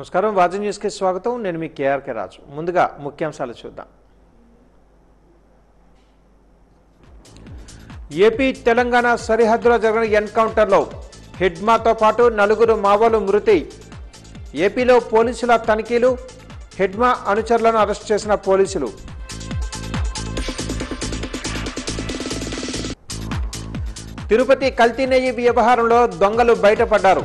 నమస్కారం వాజీ న్యూస్ కి స్వాగతం నేను మీ కేఆర్కే రాజు ముందుగా ముఖ్యాంశాలు చూద్దాం ఏపీ తెలంగాణ సరిహద్దులో జరిగిన ఎన్కౌంటర్లో హిడ్మాతో పాటు నలుగురు మావోలు మృతి ఏపీలో పోలీసుల తనిఖీలు హిడ్మా అనుచరులను అరెస్ట్ చేసిన పోలీసులు తిరుపతి కల్తీ నెయ్యి వ్యవహారంలో దొంగలు బయటపడ్డారు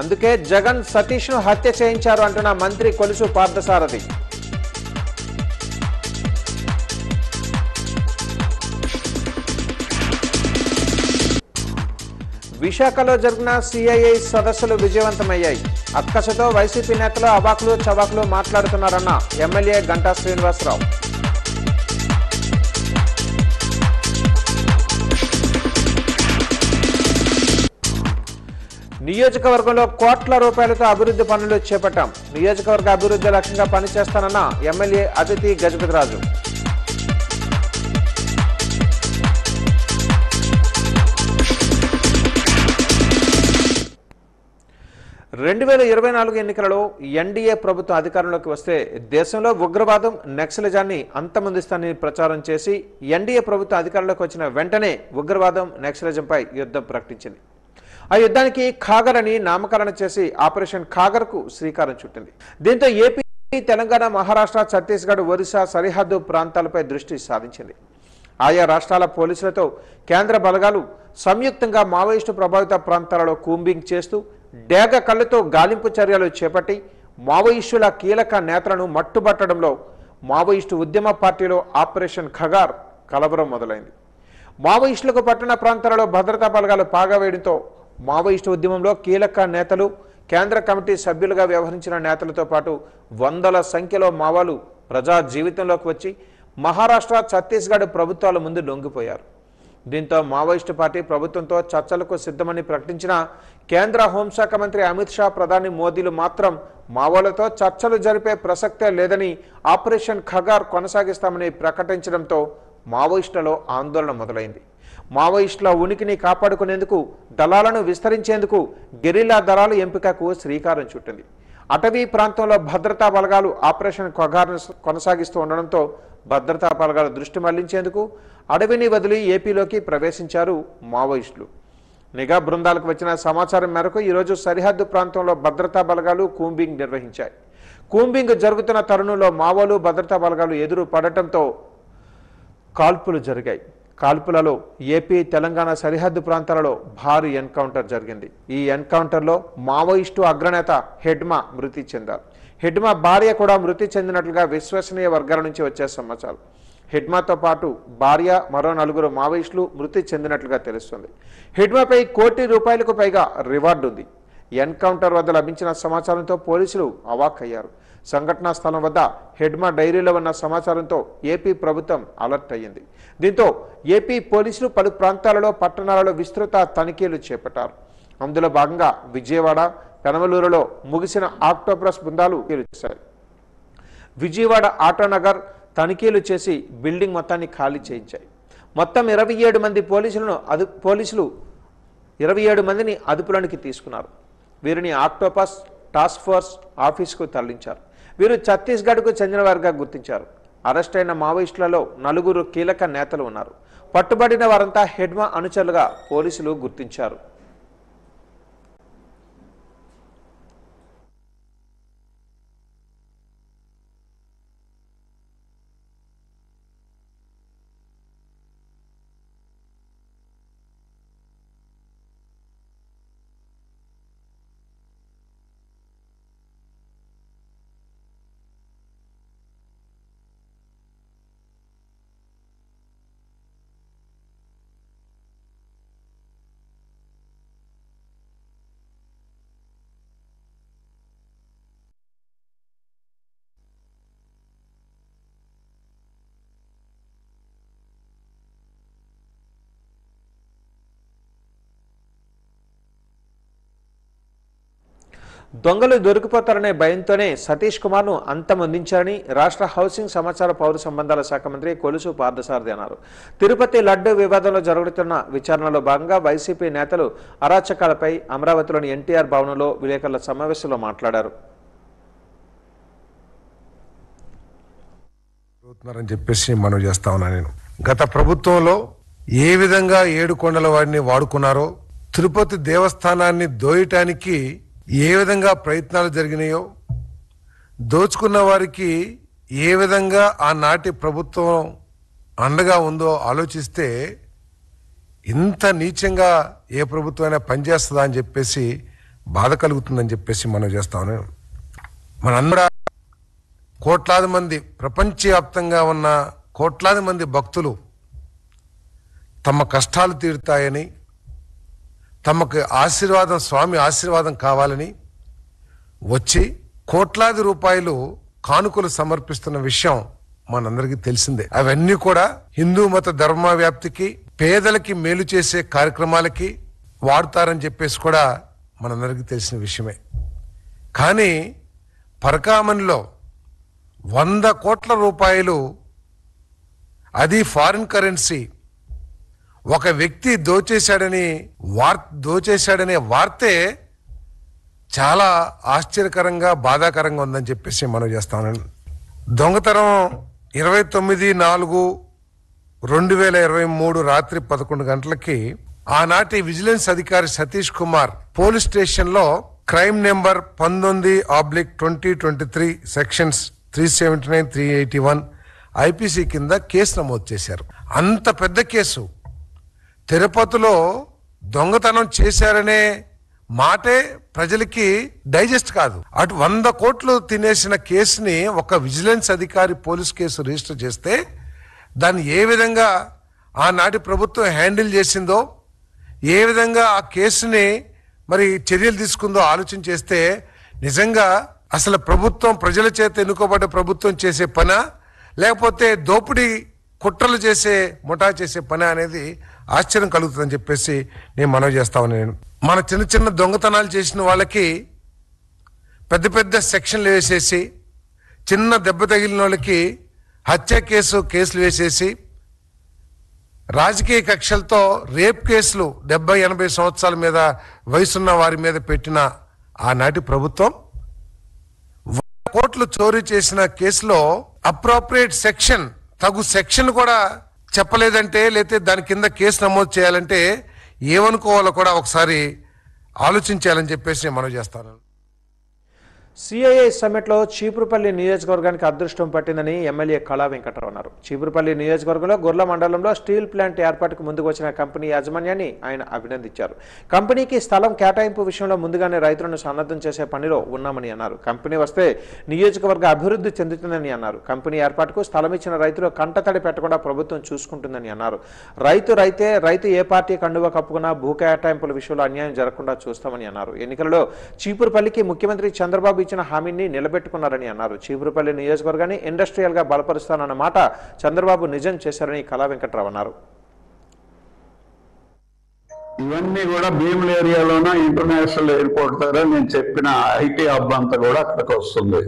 అందుకే జగన్ సతీష్ను హత్య చేయించారు అంటున్న మంత్రి కొలుసు పార్థసారథి విశాఖలో జరిగిన సిఐఐ సదస్సులు విజయవంతమయ్యాయి అక్కసతో వైసీపీ నేతలు అవాకులు చవాకులు మాట్లాడుతున్నారన్న ఎమ్మెల్యే గంటా శ్రీనివాసరావు నియోజకవర్గంలో కోట్ల రూపాయలతో అభివృద్ధి పనులు చేపట్టాం నియోజకవర్గ అభివృద్ధి లక్ష్యంగా పనిచేస్తానన్న ఎమ్మెల్యే అతిథి గజపతిరాజు 2024 ఎన్నికలలో ఎన్డీఏ ప్రభుత్వం అధికారంలోకి వస్తే దేశంలో ఉగ్రవాదం నక్సలిజాన్ని అంతమొందిస్తానని ప్రచారం చేసి ఎన్డీఏ ప్రభుత్వం అధికారంలోకి వచ్చిన వెంటనే ఉగ్రవాదం నక్సలిజంపై యుద్ధం ప్రకటించింది ఆ యుద్ధానికి ఖాగర్ అని నామకరణ చేసి ఆపరేషన్ ఖాగర్కు శ్రీకారం చుట్టింది దీంతో ఏపీ తెలంగాణ మహారాష్ట్ర ఛత్తీస్గఢ్ ఒరిస్సా సరిహద్దు ప్రాంతాలపై దృష్టి సాధించింది ఆయా రాష్ట్రాల పోలీసులతో కేంద్ర బలగాలు సంయుక్తంగా మావోయిస్టు ప్రభావిత ప్రాంతాలలో కూంబింగ్ చేస్తూ డేగ కళ్ళతో గాలింపు చర్యలు చేపట్టి మావోయిస్టుల కీలక నేతలను మట్టుబట్టడంలో మావోయిస్టు ఉద్యమ పార్టీలో ఆపరేషన్ ఖగార్ కలవరం మొదలైంది మావోయిస్టులకు పట్టణ ప్రాంతాలలో భద్రతా బలగాలు పాగవేయడంతో మావోయిస్టు ఉద్యమంలో కీలక నేతలు కేంద్ర కమిటీ సభ్యులుగా వ్యవహరించిన నేతలతో పాటు వందల సంఖ్యలో మావోలు ప్రజా జీవితంలోకి వచ్చి మహారాష్ట్ర ఛత్తీస్గఢ్ ప్రభుత్వాల ముందు లొంగిపోయారు దీంతో మావోయిస్టు పార్టీ ప్రభుత్వంతో చర్చలకు సిద్ధమని ప్రకటించిన కేంద్ర హోంశాఖ మంత్రి అమిత్ షా ప్రధాని మోదీలు మాత్రం మావోలతో చర్చలు జరిపే ప్రసక్తే లేదని ఆపరేషన్ ఖగార్ కొనసాగిస్తామని ప్రకటించడంతో మావోయిస్టులలో ఆందోళన మొదలైంది మావోయిస్టుల ఉనికిని కాపాడుకునేందుకు దళాలను విస్తరించేందుకు గెరిల్లా దళాల ఎంపికకు శ్రీకారం చుట్టింది అటవీ ప్రాంతంలో భద్రతా బలగాలు ఆపరేషన్ ఖగార్ను కొనసాగిస్తూ ఉండడంతో భద్రతా బలగాల దృష్టి మళ్లించేందుకు అడవిని వదిలి ఏపీలోకి ప్రవేశించారు మావోయిస్టులు నిఘా బృందాలకు వచ్చిన సమాచారం మేరకు ఈరోజు సరిహద్దు ప్రాంతంలో భద్రతా బలగాలు కూంబింగ్ నిర్వహించాయి కూంబింగ్ జరుగుతున్న తరుణంలో మావోలు భద్రతా బలగాలు ఎదురు పడటంతో కాల్పులు జరిగాయి కాల్పులలో ఏపీ తెలంగాణ సరిహద్దు ప్రాంతాలలో భారీ ఎన్కౌంటర్ జరిగింది ఈ ఎన్కౌంటర్లో మావోయిస్టు అగ్రనేత హిడ్మా మృతి చెందారు హిడ్మా భార్య కూడా మృతి చెందినట్లుగా విశ్వసనీయ వర్గాల నుంచి వచ్చే సమాచారం హిడ్మాతో పాటు భార్య మరో నలుగురు మావోయిస్టులు మృతి చెందినట్లుగా తెలుస్తుంది హిడ్మాపై ₹1 కోటి పైగా రివార్డు ఉంది ఎన్కౌంటర్ వద్ద లభించిన సమాచారంతో పోలీసులు అవాక్కయ్యారు సంఘటనా స్థలం వద్ద హిడ్మా డైరీలో ఉన్న సమాచారంతో ఏపీ ప్రభుత్వం అలర్ట్ అయ్యింది దీంతో ఏపీ పోలీసులు పలు ప్రాంతాలలో పట్టణాలలో విస్తృత తనిఖీలు చేపట్టారు అందులో భాగంగా విజయవాడ పెనమలూరులో ముగిసిన ఆక్టోపస్ బృందాలు చేశాయి విజయవాడ ఆటోనగర్ తనిఖీలు చేసి బిల్డింగ్ మొత్తాన్ని ఖాళీ చేయించాయి మొత్తం 27 మంది పోలీసులు 27 మందిని అదుపులోనికి తీసుకున్నారు వీరిని ఆక్టోపస్ టాస్క్ ఫోర్స్ ఆఫీసుకు తరలించారు వీరు ఛత్తీస్గఢ్కు చెందిన వారిగా గుర్తించారు అరెస్ట్ అయిన మావోయిస్టులలో 4 కీలక నేతలు ఉన్నారు పట్టుబడిన వారంతా హిడ్మా అనుచరులుగా పోలీసులు గుర్తించారు దొంగలు దొరికిపోతారనే భయంతోనే సతీష్ కుమార్ను అంతమొందించారని రాష్ట్ర హౌసింగ్ సమాచార పౌర సంబంధాల శాఖ మంత్రి కొలుసు పార్థసారథి అన్నారు. తిరుపతి లడ్డు వివాదంలో జరుగుతున్న విచారణలో భాగంగా వైసీపీ నేతలు అరాచకాలపై అమరావతిలోని ఎన్టీఆర్ భవనంలో విలేకరుల సమావేశంలో మాట్లాడారు. అవుతున్నారని చెప్పేసి మనం చేస్తా ఉన్నా. నేను గత ప్రభుత్వంలో ఏ విధంగా 7 కొండల వాడిని వాడుకున్నారో, తిరుపతి దేవస్థానాన్ని దోయటానికి ఏ విధంగా ప్రయత్నాలు జరిగినాయో, దోచుకున్న వారికి ఏ విధంగా ఆనాటి ప్రభుత్వం అండగా ఉందో ఆలోచిస్తే ఇంత నీచంగా ఏ ప్రభుత్వం అయినా పనిచేస్తుందా అని చెప్పేసి బాధ కలుగుతుందని చెప్పేసి మనం చేస్తాను. మనందరూ కోట్లాది మంది, ప్రపంచవ్యాప్తంగా ఉన్న కోట్లాది మంది భక్తులు తమ కష్టాలు తీరుతాయని, తమకు ఆశీర్వాదం, స్వామి ఆశీర్వాదం కావాలని వచ్చి కోట్లాది రూపాయలు కానుకలు సమర్పిస్తున్న విషయం మనందరికీ తెలిసిందే. అవన్నీ కూడా హిందూ మత ధర్మ వ్యాప్తికి, పేదలకి మేలు చేసే కార్యక్రమాలకి వాడుతారని చెప్పేసి కూడా మనందరికీ తెలిసిన విషయమే. కానీ పరకామణిలో 100 కోట్ల రూపాయలు, అది ఫారిన్ కరెన్సీ, ఒక వ్యక్తి దోచేశాడనే వార్తే చాలా ఆశ్చర్యకరంగా, బాధాకరంగా ఉందని చెప్పేసి మనం చేస్తాను. దొంగతనం 29/4/2023 రాత్రి 11 గంటలకి ఆనాటి విజిలెన్స్ అధికారి సతీష్ కుమార్ పోలీస్ స్టేషన్ లో క్రైమ్ నెంబర్ 19/2023 సెక్షన్స్ 379, 381 ఐపీసీ కింద కేసు నమోదు చేశారు. అంత పెద్ద కేసు. తిరుపతిలో దొంగతనం చేశారనే మాటే ప్రజలకి డైజెస్ట్ కాదు. అటు 100 కోట్లు తినేసిన కేసుని ఒక విజిలెన్స్ అధికారి పోలీస్ కేసు రిజిస్టర్ చేస్తే దాన్ని ఏ విధంగా ఆనాటి ప్రభుత్వం హ్యాండిల్ చేసిందో, ఏ విధంగా ఆ కేసుని మరి చర్యలు తీసుకుందో ఆలోచన చేస్తే నిజంగా అసలు ప్రభుత్వం, ప్రజల చేత ఎన్నుకోబడ్డ ప్రభుత్వం చేసే పనా, లేకపోతే దోపిడీ కుట్రలు చేసే, ముఠా చేసే పని అనేది ఆశ్చర్యం కలుగుతుందని చెప్పేసి నేను మనవి చేస్తాను. నేను మన చిన్న చిన్న దొంగతనాలు చేసిన వాళ్ళకి పెద్ద పెద్ద సెక్షన్లు వేసేసి, చిన్న దెబ్బ తగిలిన వాళ్ళకి హత్య కేసులు వేసేసి, రాజకీయ కక్షలతో రేప్ కేసులు 70-80 సంవత్సరాల మీద వయసున్న వారి మీద పెట్టిన ఆనాటి ప్రభుత్వం 100 కోట్లు చోరీ చేసిన కేసులో అప్రోప్రియేట్ సెక్షన్, తగు సెక్షన్ కూడా చెప్పలేదంటే, లేకపోతే దాని కింద కేసు నమోదు చేయాలంటే ఏమనుకోవాలో కూడా ఒకసారి ఆలోచించాలని చెప్పేసి నేను మనవి చేస్తాను. సిఐఐ సమ్మిట్లో చీపురుపల్లి నియోజకవర్గానికి అదృష్టం పట్టిందని ఎమ్మెల్యే కళా వెంకటరావు అన్నారు. చీపురుపల్లి నియోజకవర్గంలో గొర్ల మండలంలో స్టీల్ ప్లాంట్ ఏర్పాటుకు ముందుకు వచ్చిన కంపెనీ యాజమాన్యాన్ని ఆయన అభినందించారు. కంపెనీకి స్థలం కేటాయింపు విషయంలో ముందుగానే రైతులను సన్నద్ధం చేసే పనిలో ఉన్నామని అన్నారు. కంపెనీ వస్తే నియోజకవర్గ అభివృద్ధి చెందుతుందని అన్నారు. కంపెనీ ఏర్పాటుకు స్థలం ఇచ్చిన రైతులు కంటతడి పెట్టకుండా ప్రభుత్వం చూసుకుంటుందని అన్నారు. రైతు ఏ పార్టీ కండువా కప్పుకున్నా భూ కేటాయింపుల విషయంలో అన్యాయం జరగకుండా చూస్తామని అన్నారు. ఎన్నికలలో చీపురుపల్లికి ముఖ్యమంత్రి చంద్రబాబు ఇచ్చిన హామీని నిలబెట్టుకున్నారని అన్నారు. చీపురుపల్లి నియోజకవర్గాన్ని ఇండస్ట్రియల్ గా బలపరుస్తానన్న మాట చంద్రబాబు నిజం చేశారని కళా వెంకటరావు అన్నారు. ఇవన్నీ కూడా భీముల ఏరియాలోన ఇంటర్నేషనల్ ఎయిర్పోర్ట్ దగ్గర నేను చెప్పిన ఐటీ హబ్ అంతా కూడా అక్కడికి వస్తుంది.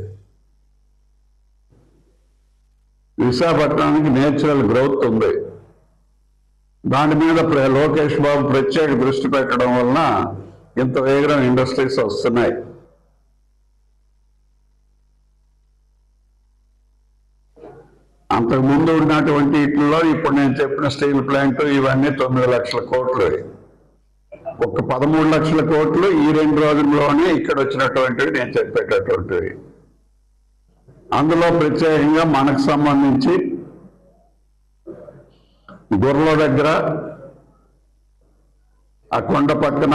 విశాఖపట్నానికి నేచురల్ గ్రోత్ ఉంది. దాని మీద లోకేష్ బాబు ప్రత్యేక దృష్టి పెట్టడం వలన ఇంత వేగంగా ఇండస్ట్రీస్ వస్తున్నాయి. అంతకుముందు ఉన్నటువంటి వీటిల్లో ఇప్పుడు నేను చెప్పిన స్టీల్ ప్లాంట్ ఇవన్నీ 9 లక్షల కోట్లు, ఒక 13 లక్షల కోట్లు ఈ 2 రోజుల్లోనే ఇక్కడ వచ్చినటువంటివి నేను చెప్పేటటువంటివి. అందులో ప్రత్యేకంగా మనకు సంబంధించి గొర్రెల దగ్గర ఆ కొండ పక్కన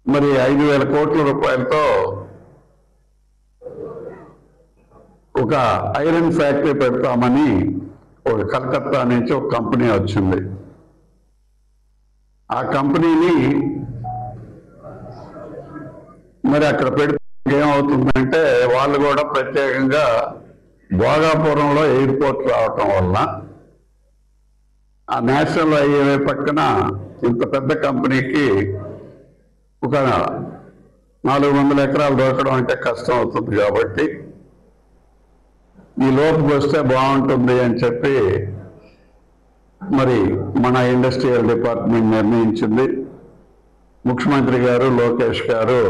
మరి 5,000 కోట్ల రూపాయలతో ఒక ఐరన్ ఫ్యాక్టరీ పెడతామని ఒక కలకత్తా నుంచి ఒక కంపెనీ వచ్చింది. ఆ కంపెనీని మరి అక్కడ పెడితే ఏమవుతుందంటే వాళ్ళు కూడా ప్రత్యేకంగా భోగాపురంలో ఎయిర్పోర్ట్ రావటం వల్ల ఆ నేషనల్ హైవే పక్కన ఇంత పెద్ద కంపెనీకి ఒక 400 ఎకరాలు దొరకడం అంటే కష్టం అవుతుంది. కాబట్టి ఈ లోపుకి వస్తే బాగుంటుంది అని చెప్పి మరి మన ఇండస్ట్రియల్ డిపార్ట్మెంట్ నిర్ణయించింది. ముఖ్యమంత్రి గారు లోకేష్ గారు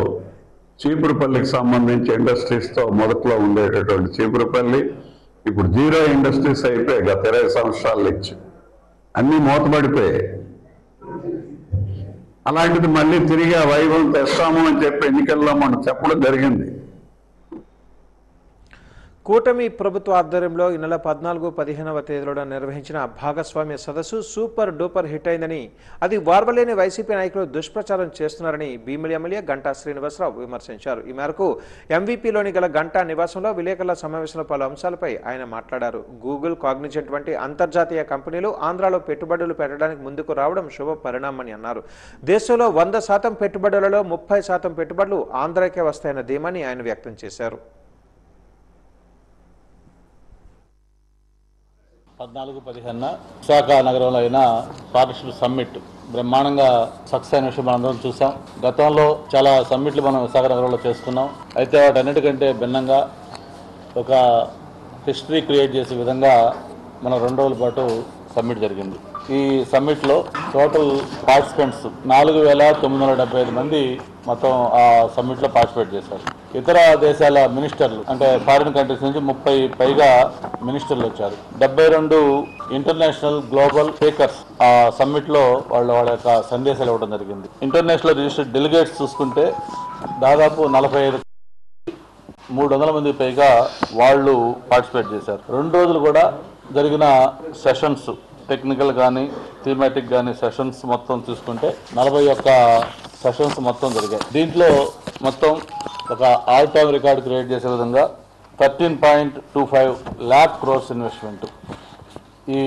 చీపురుపల్లికి సంబంధించి ఇండస్ట్రీస్తో మొదట్లో ఉండేటటువంటి చీపురుపల్లి ఇప్పుడు జీరో ఇండస్ట్రీస్ అయిపోయాయి గత 20 సంవత్సరాల నుంచి. అన్నీ మూతపడిపోయాయి. అలాంటిది మళ్ళీ తిరిగి ఆ వైభవం తెస్తాము అని చెప్పి ఎన్నికల్లో మనం చెప్పడం జరిగింది. కూటమి ప్రభుత్వ ఆధ్వర్యంలో ఈ నెల 14-15వ తేదీలో నిర్వహించిన భాగస్వామ్య సదస్సు సూపర్ డూపర్ హిట్ అయిందని, అది వార్వలేని వైసీపీ నాయకులు దుష్ప్రచారం చేస్తున్నారని భీమిలి ఎమ్మెల్యే గంటా శ్రీనివాసరావు విమర్శించారు. ఈ మేరకు ఎంవీపీలోని గల గంటా నివాసంలో విలేకరుల సమావేశంలో పలు అంశాలపై ఆయన మాట్లాడారు. గూగుల్, కాగ్నిజెంట్ వంటి అంతర్జాతీయ కంపెనీలు ఆంధ్రాలో పెట్టుబడులు పెట్టడానికి ముందుకు రావడం శుభ పరిణామని అన్నారు. దేశంలో 100% పెట్టుబడులలో 30% పెట్టుబడులు ఆంధ్రాకే వస్తాయన్న ధీమాని ఆయన వ్యక్తం చేశారు. 14-15 విశాఖ నగరంలో అయిన పార్ట్నర్షిప్ సమ్మిట్ బ్రహ్మాండంగా సక్సెస్ అయిన విషయం మనందరం చూసాం. గతంలో చాలా సమ్మిట్లు మనం విశాఖ నగరంలో చేసుకున్నాం. అయితే వాటన్నిటికంటే భిన్నంగా ఒక హిస్టరీ క్రియేట్ చేసే విధంగా మనం 2 రోజుల పాటు సమ్మిట్ జరిగింది. ఈ సమ్మిట్లో టోటల్ పార్టిసిపెంట్స్ 4,975 మంది మొత్తం ఆ సమ్మిట్లో పార్టిసిపేట్ చేశారు. ఇతర దేశాల మినిస్టర్లు అంటే ఫారిన్ కంట్రీస్ నుంచి 30 పైగా మినిస్టర్లు వచ్చారు. 72 ఇంటర్నేషనల్ గ్లోబల్ స్పీకర్స్ ఆ సమ్మిట్లో వాళ్ళ యొక్క సందేశాలు ఇవ్వడం జరిగింది. ఇంటర్నేషనల్ రిజిస్టర్డ్ డెలిగేట్స్ చూసుకుంటే దాదాపు 45,300 మంది పైగా వాళ్ళు పార్టిసిపేట్ చేశారు. 2 రోజులు కూడా జరిగిన సెషన్స్ టెక్నికల్ కానీ థీమాటిక్ కానీ సెషన్స్ మొత్తం చూసుకుంటే 41 సెషన్స్ మొత్తం జరిగాయి. దీంట్లో మొత్తం ఒక ఆల్ టైమ్ రికార్డు క్రియేట్ చేసే విధంగా 13.25 lakh crores ఇన్వెస్ట్మెంట్ ఈ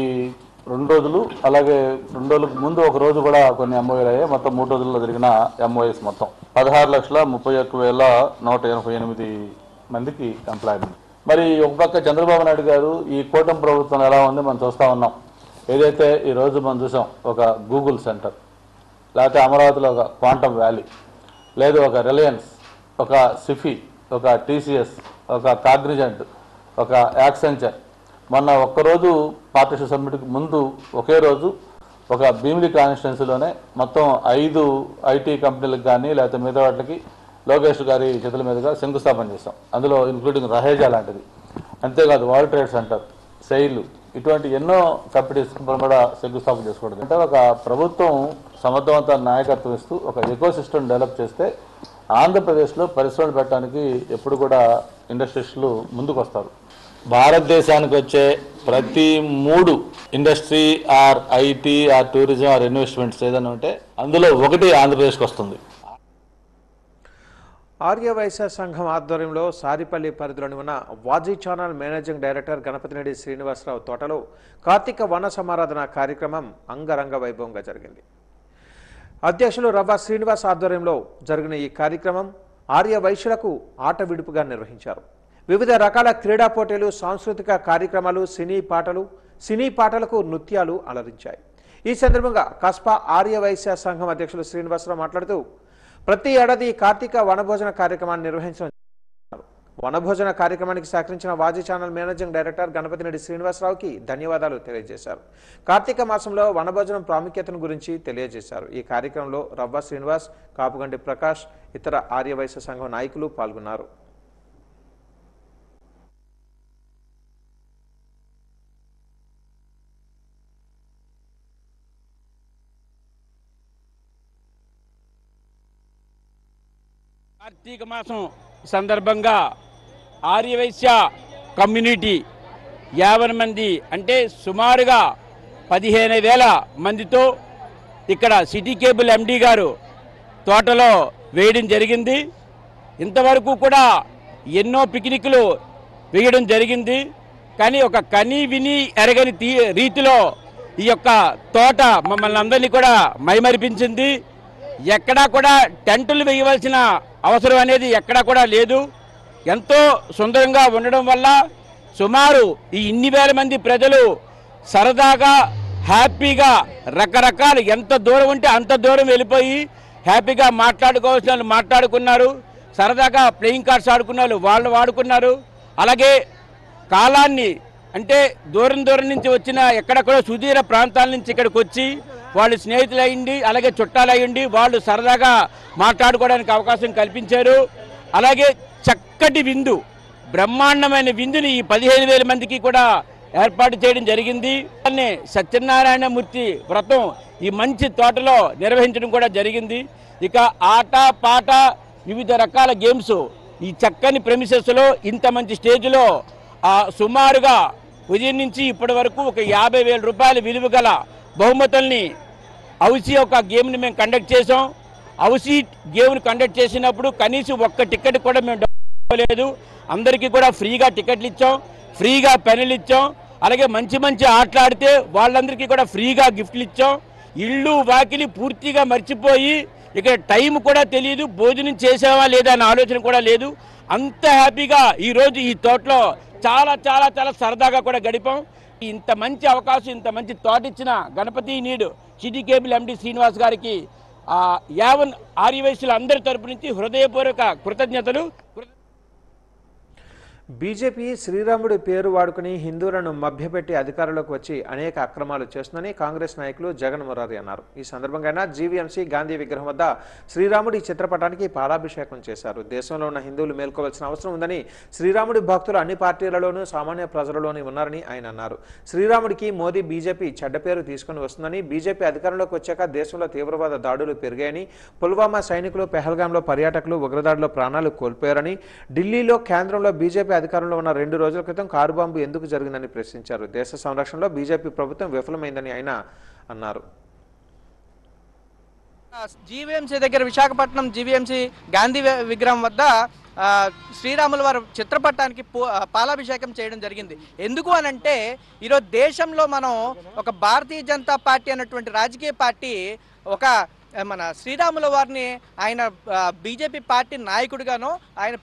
2 రోజులు, అలాగే 2 రోజులకు ముందు ఒక రోజు కూడా కొన్ని ఎంఓఏలు అయ్యాయి. మొత్తం 3 రోజుల్లో జరిగిన ఎంఓఏస్ మొత్తం 16,31,188 మందికి ఎంప్లాయ్మెంట్. మరి ఒక పక్క చంద్రబాబు నాయుడు గారు ఈ కూటమి ప్రభుత్వం ఎలా ఉంది మనం చూస్తూ ఉన్నాం. ఏదైతే ఈరోజు మనం చూసాం ఒక గూగుల్ సెంటర్, లేకపోతే అమరావతిలో ఒక క్వాంటమ్ వ్యాలీ, లేదు ఒక రిలయన్స్, ఒక సిఫీ, ఒక టీసీఎస్, ఒక కాగ్నిజెంట్, ఒక యాక్సెంచర్. మొన్న ఒక్కరోజు పార్ట్నర్షిప్ సమ్మిట్కి ముందు ఒకే రోజు ఒక భీమిలి కాన్స్టిట్యున్సీలోనే మొత్తం 5 ఐటీ కంపెనీలకు కానీ లేకపోతే మిగతా వాటికి లోకేష్ గారి చేతుల మీదుగా శంకుస్థాపన చేస్తాం. అందులో ఇంక్లూడింగ్ రహేజా లాంటిది. అంతేకాదు వరల్డ్ ట్రేడ్ సెంటర్, సెయిల్, ఇటువంటి ఎన్నో కంపెనీస్ కూడా శంకుస్థాపన చేసుకోవడం. అంటే ఒక ప్రభుత్వం సమర్థవంత నాయకత్వం ఇస్తూ ఒక ఎకో సిస్టమ్ డెవలప్ చేస్తే ఆంధ్రప్రదేశ్లో పరిశ్రమలు పెట్టడానికి ఎప్పుడు కూడా ఇండస్ట్రీస్లు ముందుకు వస్తారు. భారతదేశానికి వచ్చే ప్రతి 3 industry or IT or tourism or investments ఏదైనా ఉంటే అందులో ఒకటి ఆంధ్రప్రదేశ్కి వస్తుంది. ఆర్యవైశ్య సంఘం ఆధ్వర్యంలో సారిపల్లి పరిధిలోని ఉన్న వాజీ channel managing director Ganapathireddy Srinivasarao తోటలో కార్తీక వన సమారాధన కార్యక్రమం అంగరంగ వైభవంగా జరిగింది. అధ్యక్షులు రవ్వ శ్రీనివాస్ ఆధ్వర్యంలో జరిగిన ఈ కార్యక్రమం ఆర్యవైశ్యులకు ఆట విడుపుగా నిర్వహించారు. వివిధ రకాల క్రీడా పోటీలు, సాంస్కృతిక కార్యక్రమాలు, సినీ పాటలకు నృత్యాలు అలరించాయి. ఈ సందర్భంగా కస్పా ఆర్యవైశ్య సంఘం అధ్యక్షులు శ్రీనివాసరావు మాట్లాడుతూ ప్రతి ఏడాది కార్తీక వనభోజన కార్యక్రమాన్ని నిర్వహించడం. వనభోజన కార్యక్రమానికి సహకరించిన వాజీ ఛానల్ మేనేజింగ్ డైరెక్టర్ గణపతిరెడ్డి శ్రీనివాసరావుకి ధన్యవాదాలు తెలియజేశారు. కార్తీక మాసంలో వనభోజనం ప్రాముఖ్యతను గురించి తెలియజేశారు. ఈ కార్యక్రమంలో రవ్వ శ్రీనివాస్, కాపుగంటి ప్రకాష్, ఇతర ఆర్యవైశ్య సంఘం నాయకులు పాల్గొన్నారు. కార్తీక మాసం సందర్భంగా ఆర్యవైశ్య కమ్యూనిటీ 50 మంది అంటే సుమారుగా 15,000 మందితో ఇక్కడ సిటీ కేబుల్ ఎండి గారు తోటలో వేయడం జరిగింది. ఇంతవరకు కూడా ఎన్నో పిక్నిక్లు వేయడం జరిగింది. కానీ ఒక కని విని ఎరగని రీతిలో ఈ యొక్క తోట మమ్మల్ని అందరినీ కూడా మైమరిపించింది. ఎక్కడా కూడా టెంటులు వేయవలసిన అవసరం అనేది ఎక్కడా కూడా లేదు. ఎంతో సుందరంగా ఉండడం వల్ల సుమారు ఈ ఇన్ని వేల మంది ప్రజలు సరదాగా హ్యాపీగా రకరకాల ఎంత దూరం ఉంటే అంత దూరం వెళ్ళిపోయి హ్యాపీగా మాట్లాడుకోవాల్సిన వాళ్ళు మాట్లాడుకున్నారు. సరదాగా ప్లేయింగ్ కార్డ్స్ ఆడుకున్న వాళ్ళు ఆడుకున్నారు. అలాగే కాలాన్ని అంటే దూరం నుంచి వచ్చిన ఎక్కడెక్కడో సుదూర ప్రాంతాల నుంచి ఇక్కడికి వచ్చి వాళ్ళు స్నేహితులు అయ్యండి, అలాగే చుట్టాలు అయ్యండి, వాళ్ళు సరదాగా మాట్లాడుకోవడానికి అవకాశం కల్పించారు. అలాగే చక్కటి విందు, బ్రహ్మాండమైన విందుని ఈ 15,000 మందికి కూడా ఏర్పాటు చేయడం జరిగింది. సత్యనారాయణమూర్తి వ్రతం ఈ మంచి తోటలో నిర్వహించడం కూడా జరిగింది. ఇక ఆట పాట వివిధ రకాల గేమ్స్ ఈ చక్కని ప్రెమిసెస్లో ఇంత మంచి స్టేజ్లో సుమారుగా ఉదయం నుంచి ఇప్పటి వరకు ఒక 50,000 రూపాయల విలువ గల బహుమతుల్ని హౌసీ ఒక గేమ్ని మేము కండక్ట్ చేసాం. హౌసీ గేమ్ని కండక్ట్ చేసినప్పుడు కనీసం ఒక్క టికెట్ కూడా మేము డబ్బు లేదు, అందరికీ కూడా ఫ్రీగా టికెట్లు ఇచ్చాం, ఫ్రీగా పెన్నులు ఇచ్చాం. అలాగే మంచి మంచి ఆటలాడితే వాళ్ళందరికీ కూడా ఫ్రీగా గిఫ్ట్లు ఇచ్చాం. ఇళ్ళు వాకిలి పూర్తిగా మర్చిపోయి ఇక్కడ టైం కూడా తెలియదు, భోజనం చేసావా లేదా అనే ఆలోచన కూడా లేదు. అంత హ్యాపీగా ఈరోజు ఈ తోటలో చాలా చాలా చాలా సరదాగా కూడా గడిపాం. ఇంత మంచి అవకాశం, ఇంత మంచి తోట ఇచ్చిన గణపతి నీడు సిటీ కేబుల్ ఎండి శ్రీనివాస్ గారికి యావన్ ఆర్యవైశ్యుల అందరి తరపు నుంచి హృదయపూర్వక కృతజ్ఞతలు. బీజేపీ శ్రీరాముడి పేరు వాడుకుని హిందువులను మభ్యపెట్టి అధికారంలోకి వచ్చి అనేక అక్రమాలు చేస్తుందని కాంగ్రెస్ నాయకులు జగన్ మురారి అన్నారు. ఈ సందర్భంగా జీవీఎంసీ గాంధీ విగ్రహం వద్ద శ్రీరాముడి చిత్రపటానికి పాలాభిషేకం చేశారు. దేశంలో ఉన్న హిందువులు మేల్కోవాల్సిన అవసరం ఉందని, శ్రీరాముడి భక్తులు అన్ని పార్టీలలోనూ సామాన్య ప్రజలలోనూ ఉన్నారని ఆయన అన్నారు. శ్రీరాముడికి మోదీ బీజేపీ చెడ్డ పేరు తీసుకుని వస్తుందని, బీజేపీ అధికారంలోకి వచ్చాక దేశంలో తీవ్రవాద దాడులు పెరిగాయని, పుల్వామా సైనికులు పెహల్గాంలో పర్యాటకులు ఉగ్రదాడిలో ప్రాణాలు కోల్పోయారని, ఢిల్లీలో కేంద్రంలో బీజేపీ అధికారంలో ఉన్న 2 రోజుల క్రితం కారు బాంబు ఎందుకు జరిగిందని ప్రశ్నించారు. దేశ సంరక్షణలో బీజేపీ ప్రభుత్వం విఫలమైందని ఆయన అన్నారు. జీవీఎంసీ దగ్గర విశాఖపట్నం జీవీఎంసీ గాంధీ విగ్రహం వద్ద శ్రీరాముల వారి చిత్రపటానికి పాలాభిషేకం చేయడం జరిగింది. ఎందుకు అనంటే ఈరోజు దేశంలో మనం ఒక భారతీయ జనతా పార్టీ అన్నటువంటి రాజకీయ పార్టీ ఒక మన శ్రీరాముల వారిని ఆయన బీజేపీ పార్టీ నాయకుడిగానో ఆయన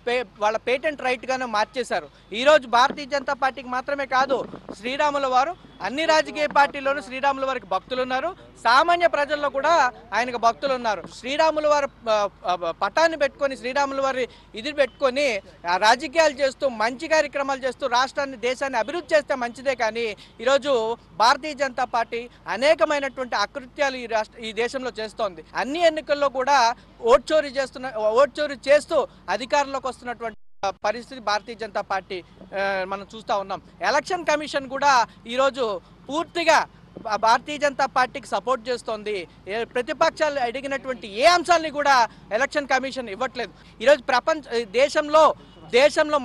వాళ్ళ పేటెంట్ రైట్గానో మార్చేశారు. ఈరోజు భారతీయ జనతా పార్టీకి మాత్రమే కాదు, శ్రీరాముల వారు అన్ని రాజకీయ పార్టీల్లోనూ శ్రీరాముల వారికి భక్తులు ఉన్నారు, సామాన్య ప్రజల్లో కూడా ఆయనకు భక్తులు ఉన్నారు. శ్రీరాముల వారి పటాన్ని పెట్టుకొని, శ్రీరాముల వారి ఇది పెట్టుకొని రాజకీయాలు చేస్తూ మంచి కార్యక్రమాలు చేస్తూ రాష్ట్రాన్ని దేశాన్ని అభివృద్ధి చేస్తే మంచిదే. కానీ ఈరోజు భారతీయ జనతా పార్టీ అనేకమైనటువంటి అకృత్యాలు ఈ దేశంలో చేస్తోంది. అన్ని ఎన్నికల్లో కూడా ఓట్ చోరీ చేస్తూ అధికారంలోకి వస్తున్నటువంటి పరిస్థితి భారతీయ జనతా పార్టీ మనం చూస్తూ ఉన్నాం. ఎలక్షన్ కమిషన్ కూడా ఈరోజు పూర్తిగా భారతీయ జనతా పార్టీకి సపోర్ట్ చేస్తోంది. ప్రతిపక్షాలు అడిగినటువంటి ఏ అంశాలని కూడా ఎలక్షన్ కమిషన్ ఇవ్వట్లేదు. ఈరోజు దేశంలో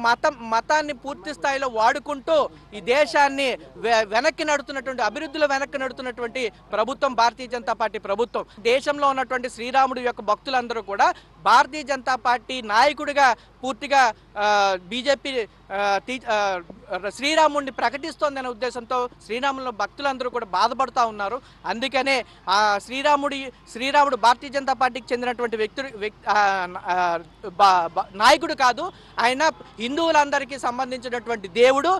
మతాన్ని పూర్తి స్థాయిలో వాడుకుంటూ ఈ దేశాన్ని వెనక్కి నడుతున్నటువంటి, అభివృద్ధిలో వెనక్కి నడుతున్నటువంటి ప్రభుత్వం భారతీయ జనతా పార్టీ ప్రభుత్వం. దేశంలో ఉన్నటువంటి శ్రీరాముడి యొక్క భక్తులందరూ కూడా భారతీయ జనతా పార్టీ నాయకుడిగా పూర్తిగా బీజేపీ శ్రీరాముడిని ప్రకటిస్తోందనే ఉద్దేశంతో శ్రీరాముల భక్తులందరూ కూడా బాధపడుతూ ఉన్నారు. అందుకనే శ్రీరాముడు భారతీయ జనతా పార్టీకి చెందినటువంటి నాయకుడు కాదు, ఆయన హిందువులందరికీ సంబంధించినటువంటి దేవుడు.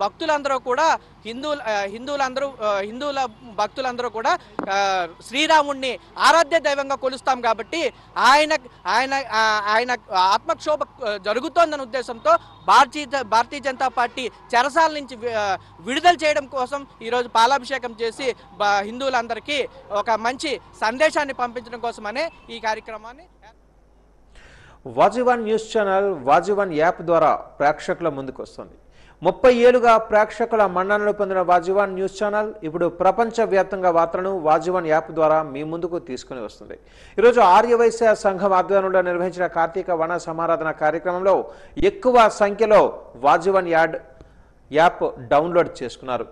భక్తులందరూ కూడా హిందువుల భక్తులందరూ కూడా శ్రీరాముడిని ఆరాధ్య దైవంగా కొలుస్తాం. కాబట్టి ఆయన ఆత్మక్షోభ జరుగుతోందనే ఉద్దేశంతో భారతీయ జనతా పార్టీ చెరసాల నుంచి విడుదల చేయడం కోసం ఈరోజు పాలాభిషేకం చేసి హిందువులందరికీ ఒక మంచి సందేశాన్ని పంపించడం కోసమనే ఈ కార్యక్రమాన్ని వాజీవాన్ న్యూస్ ఛానల్ వాజీవాన్ యాప్ ద్వారా ప్రేక్షకుల ముందుకు వస్తుంది. 30 ఏళ్లుగా ప్రేక్షకుల మన్ననలు పొందిన వాజీవాన్ న్యూస్ ఛానల్ ఇప్పుడు ప్రపంచవ్యాప్తంగా వార్తలను వాజీవాన్ యాప్ ద్వారా మీ ముందుకు తీసుకుని వస్తుంది. ఈరోజు ఆర్యవైశ్య సంఘం ఆధ్వర్యంలో నిర్వహించిన కార్తీక వన సమారాధన కార్యక్రమంలో ఎక్కువ సంఖ్యలో వాజీవాన్ యాప్ డౌన్లోడ్ చేసుకున్నారు.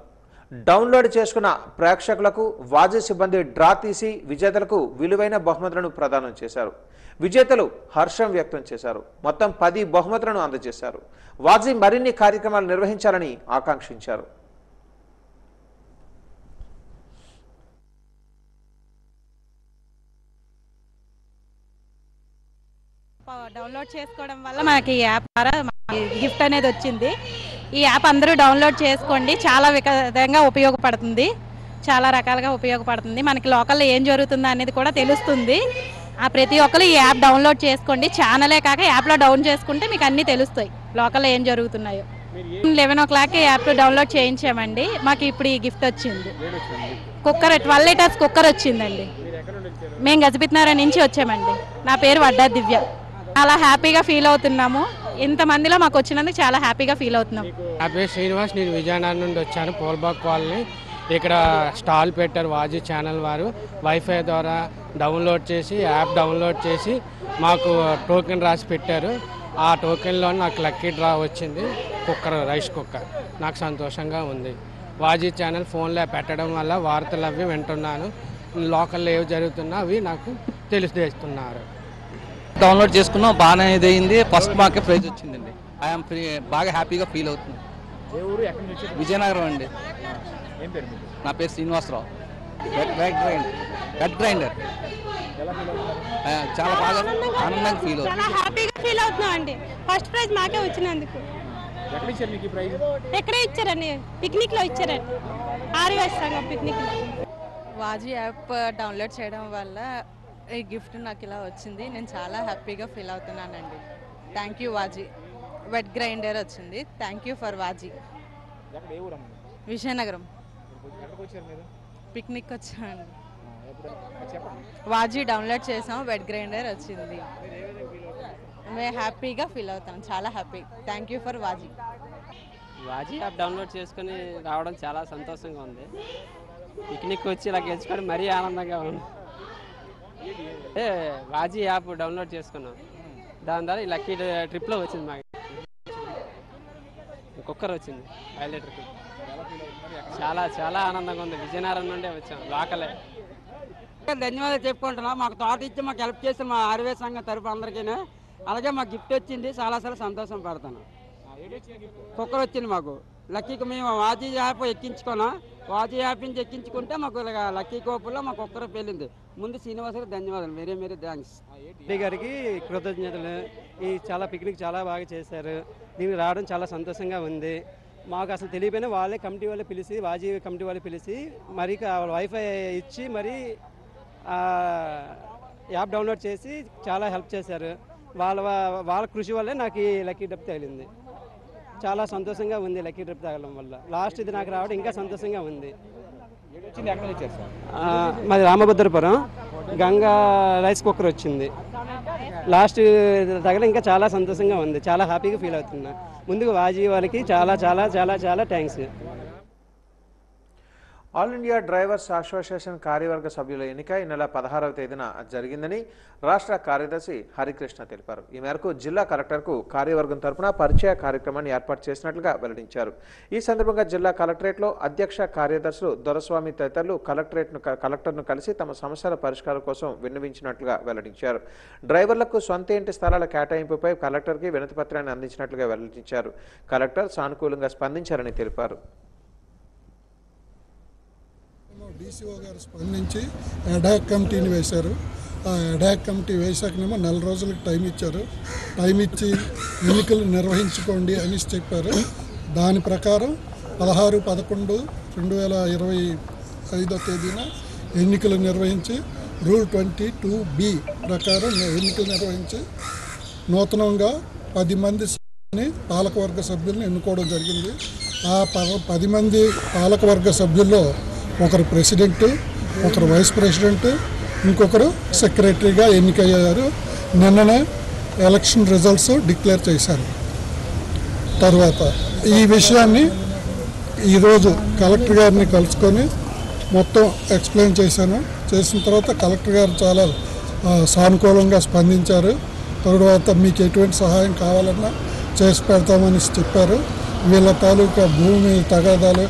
డౌన్లోడ్ చేసుకున్న ప్రేక్షకులకు వాజీ సిబ్బంది డ్రా తీసి విజేతలకు విలువైన బహుమతులను ప్రదానం చేశారు. విజేతలు హర్షం వ్యక్తం చేశారు. మొత్తం 10 బహుమతులను అందజేశారు. వాజీ మరిన్ని కార్యక్రమాలు నిర్వహించాలని ఆకాంక్షించారు. డౌన్లోడ్ చేసుకోవడం వల్ల మనకి ఈ యాప్ ద్వారా గిఫ్ట్ అనేది వచ్చింది. ఈ యాప్ అందరూ డౌన్లోడ్ చేసుకోండి, చాలా విధంగా ఉపయోగపడుతుంది, చాలా రకాలుగా ఉపయోగపడుతుంది. మనకి లోకల్లో ఏం జరుగుతుందో అనేది కూడా తెలుస్తుంది. ప్రతి ఒక్కరు ఈ యాప్ డౌన్లోడ్ చేసుకోండి. ఛానలే కాక యాప్లో డౌన్ చేసుకుంటే మీకు అన్నీ తెలుస్తాయి లోకల్లో ఏం జరుగుతున్నాయో. 11 o'clock యాప్ డౌన్లోడ్ చేయించామండి. మాకు ఇప్పుడు ఈ గిఫ్ట్ వచ్చింది. కుక్కర్ 12 liters కుక్కర్ వచ్చిందండి. మేము గజబిత్నారా నుంచి వచ్చామండి. నా పేరు వడ్డా దివ్య. చాలా హ్యాపీగా ఫీల్ అవుతున్నాము. ఇంతమందిలో మాకు వచ్చినందుకు చాలా హ్యాపీగా ఫీల్ అవుతున్నాం. నా పేరు శ్రీనివాస్, నేను విజయనగరం నుండి వచ్చాను. పోల్బాగ్ కాలనీ. ఇక్కడ స్టాల్ పెట్టారు వాజీ ఛానల్ వారు. వైఫై ద్వారా డౌన్లోడ్ చేసి యాప్ డౌన్లోడ్ చేసి మాకు టోకెన్ రాసి పెట్టారు. ఆ టోకెన్లో నాకు లక్కీ డ్రా వచ్చింది, కుక్కర్, రైస్ కుక్కర్. నాకు సంతోషంగా ఉంది. వాజీ ఛానల్ ఫోన్లో పెట్టడం వల్ల వార్తలు అవి వింటున్నాను. లోకల్లో ఏవి జరుగుతున్నా అవి నాకు తెలియజేస్తున్నారు. డౌన్లోడ్ చేసుకున్నాం, బాగానే ఇదైంది. ఫస్ట్ మాకే ప్రైజ్ వచ్చిందండి. ఐఎమ్ బాగా హ్యాపీగా ఫీల్ అవుతుంది. విజయనగరం అండి. నా పేరు శ్రీనివాసరావు. Gut grinder. చాలా బాగా ఆనందంగా ఫీల్ అవుతుంది. హ్యాపీగా ఫీల్ అవుతున్నాం అండి. ఫస్ట్ ప్రైజ్ మాకే వచ్చినందుకు. ఎక్కడే ఇచ్చారండి? పిక్నిక్ లో ఇచ్చారండి. ఆర్యవైశ్య సంఘం పిక్నిక్ లో. వాజీ యాప్ డౌన్లోడ్ చేయడం వల్ల ఈ గిఫ్ట్ నాకు ఇలా వచ్చింది. నేను చాలా హ్యాపీగా ఫీల్ అవుతున్నానండి. థ్యాంక్ యూ వాజీ. వెట్ గ్రైండర్ వచ్చింది. థ్యాంక్ యూ ఫర్ వాజీ. విజయనగరం పిక్నిక్ వచ్చామండి. వాజీ డౌన్లోడ్ చేసాం, వెట్ గ్రైండర్ వచ్చింది. మేము హ్యాపీగా ఫీల్ అవుతాం, చాలా హ్యాపీ. థ్యాంక్ యూ ఫర్ వాజీ. వాజీ యాప్ డౌన్లోడ్ చేసుకుని రావడం చాలా సంతోషంగా ఉంది. పిక్నిక్ వచ్చి ఇలా గెలుచుకోవడం మరీ ఆనందంగా ఉంది. వాజీ యాప్ డౌన్లోడ్ చేసుకున్నాం, దాని ద్వారా లక్కీ ట్రిప్లో వచ్చింది. మాకు కుక్కర్ వచ్చింది, హైలైటర్. చాలా చాలా ఆనందంగా ఉంది. విజయనగరం నుండే వచ్చాం, లోకలే. ధన్యవాదాలు చెప్పుకుంటున్నాం. మాకు తోట ఇచ్చి మాకు హెల్ప్ చేసిన మా ఆర్వే సంఘం తరపు అందరికీ. అలాగే మాకు గిఫ్ట్ వచ్చింది, చాలా సంతోషం పడుతున్నాం. కుక్కర్ వచ్చింది మాకు. లక్కీకి మేము వాజీ యాప్ ఎక్కించుకున్నాం. వాజీ యాప్ నుంచి ఎక్కించుకుంటే మాకు లక్కీ కోపుల్లో మాకు కుక్కర్ పేలింది. ముందు శ్రీనివాస ధన్యవాదాలు, వెరీ థ్యాంక్స్. గారికి కృతజ్ఞతలు. ఈ చాలా పిక్నిక్ చాలా బాగా చేశారు. దీనికి రావడం చాలా సంతోషంగా ఉంది. మాకు అసలు తెలియపోయినా వాళ్ళే కమిటీ వాళ్ళు పిలిచి, వాజీ కమిటీ వాళ్ళు పిలిచి మరి వైఫై ఇచ్చి మరి యాప్ డౌన్లోడ్ చేసి చాలా హెల్ప్ చేశారు. వాళ్ళ కృషి వల్లే నాకు ఈ లక్కీ డ్రాప్ తగిలింది. చాలా సంతోషంగా ఉంది లక్కీ డ్రాప్ తగలడం వల్ల. లాస్ట్ ఇది నాకు రావడం ఇంకా సంతోషంగా ఉంది. మాది రామభద్రపురం. గంగా రైస్ కుక్కర్ వచ్చింది. లాస్ట్ తగల ఇంకా చాలా సంతోషంగా ఉంది. చాలా హ్యాపీగా ఫీల్ అవుతున్నా. ముందుగా వాజీ వాళ్ళకి చాలా చాలా చాలా చాలా thanks. All India drivers association కార్యవర్గ సభ్యుల ఎన్నిక ఈ నెల 16వ తేదీన జరిగిందని రాష్ట్ర కార్యదర్శి హరికృష్ణ తెలిపారు. ఈ మేరకు జిల్లా కలెక్టర్కు కార్యవర్గం తరపున పరిచయ కార్యక్రమాన్ని ఏర్పాటు చేసినట్లుగా వెల్లడించారు. ఈ సందర్భంగా జిల్లా కలెక్టరేట్లో అధ్యక్ష కార్యదర్శులు దొరస్వామి తదితరులు కలెక్టర్ను కలిసి తమ సమస్యల పరిష్కారం కోసం విన్నవించినట్లుగా వెల్లడించారు. డ్రైవర్లకు సొంత ఇంటి స్థలాల కేటాయింపుపై కలెక్టర్కి వినతి పత్రాన్ని అందించినట్లుగా వెల్లడించారు. కలెక్టర్ సానుకూలంగా స్పందించారని తెలిపారు. డీసీఓ గారు స్పందించి అడాక్ కమిటీని వేశారు. ఆ అడాక్ కమిటీ వేశాకనేమో 4 రోజులకు టైం ఇచ్చారు. టైం ఇచ్చి ఎన్నికలు నిర్వహించుకోండి అని చెప్పారు. దాని ప్రకారం 16/11/2025 తేదీన ఎన్నికలు నిర్వహించి రూల్ 22B ప్రకారం ఎన్నికలు నిర్వహించి నూతనంగా 10 మంది పాలకవర్గ సభ్యులను ఎన్నుకోవడం జరిగింది. ఆ 10 మంది పాలకవర్గ సభ్యుల్లో ఒకరు ప్రెసిడెంట్, ఒకరు వైస్ ప్రెసిడెంట్, ఇంకొకరు సెక్రటరీగా ఎన్నికయ్యారు. నిన్ననే ఎలక్షన్ రిజల్ట్స్ డిక్లేర్ చేశారు. తర్వాత ఈ విషయాన్ని ఈరోజు కలెక్టర్ గారిని కలుసుకొని మొత్తం ఎక్స్ప్లెయిన్ చేశాను. చేసిన తర్వాత కలెక్టర్ గారు చాలా సానుకూలంగా స్పందించారు. తర్వాత మీకు ఎటువంటి సహాయం కావాలన్నా చేసి పెడతామని చెప్పారు. వీళ్ళ తాలూకా భూమి తగాదాలు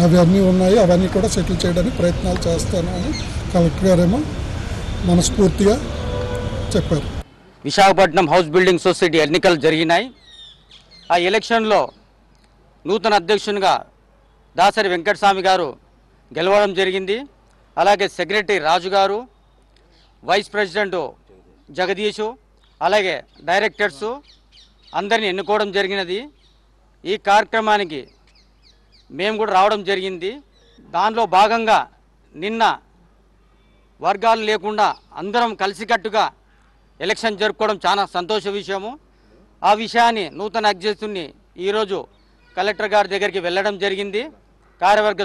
అవన్నీ ఉన్నాయి, అవన్నీ కూడా సెటిల్ చేయడానికి ప్రయత్నాలు చేస్తాను అని కలెక్టర్ గారేమో మనస్ఫూర్తిగా చెప్పారు. విశాఖపట్నం హౌస్ బిల్డింగ్ సొసైటీ ఎన్నికలు జరిగినాయి. ఆ ఎలక్షన్లో నూతన అధ్యక్షునిగా దాసరి వెంకటస్వామి గారు గెలవడం జరిగింది. అలాగే సెక్రటరీ రాజు గారు, వైస్ ప్రెసిడెంట్ జగదీషు, అలాగే డైరెక్టర్సు అందరినీ ఎన్నుకోవడం జరిగినది. ఈ కార్యక్రమానికి మేము కూడా రావడం జరిగింది. దానిలో భాగంగా నిన్న వర్గాలు లేకుండా అందరం కలిసికట్టుగా ఎలక్షన్ జరుపుకోవడం చాలా సంతోష విషయము. ఆ విషయాన్ని నూతన అధ్యక్షుడిని ఈరోజు కలెక్టర్ గారి దగ్గరికి వెళ్ళడం జరిగింది. కార్యవర్గ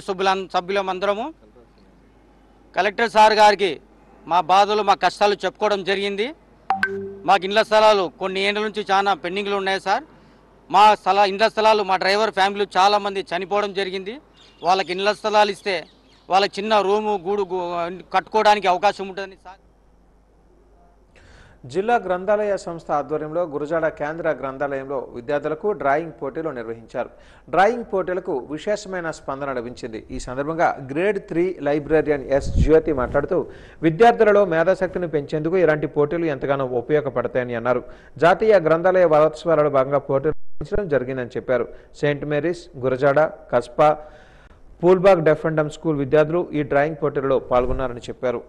సభ్యులమందరము కలెక్టర్ సార్ గారికి మా బాధలు మా కష్టాలు చెప్పుకోవడం జరిగింది. మాకు ఇండ్ల స్థలాలు కొన్ని ఏళ్ళ నుంచి చాలా పెండింగ్లు ఉన్నాయి సార్. మా ఇండ్ల స్థలాలు మా డ్రైవర్ ఫ్యామిలీ చాలామంది చనిపోవడం జరిగింది. వాళ్ళకి ఇండ్ల స్థలాలు ఇస్తే వాళ్ళ చిన్న రూము గూడు కట్టుకోవడానికి అవకాశం ఉంటుందని సార్. జిల్లా గ్రంథాలయ సంస్థ ఆధ్వర్యంలో గురజాడ కేంద్ర గ్రంథాలయంలో విద్యార్థులకు డ్రాయింగ్ పోటీలు నిర్వహించారు. డ్రాయింగ్ పోటీలకు విశేషమైన స్పందన లభించింది. ఈ సందర్భంగా గ్రేడ్ 3 లైబ్రేరియన్ ఎస్ జ్యోతి మాట్లాడుతూ విద్యార్థులలో మేధాశక్తిని పెంచేందుకు ఇలాంటి పోటీలు ఎంతగానో ఉపయోగపడతాయని అన్నారు. జాతీయ గ్రంథాలయ వారోత్సవాలలో భాగంగా పోటీలు నిర్వహించడం జరిగిందని చెప్పారు. Saint Mary's, Gurajada, Kaspa, Poolbagh deaf and dumb school విద్యార్థులు ఈ డ్రాయింగ్ పోటీలలో పాల్గొన్నారని చెప్పారు.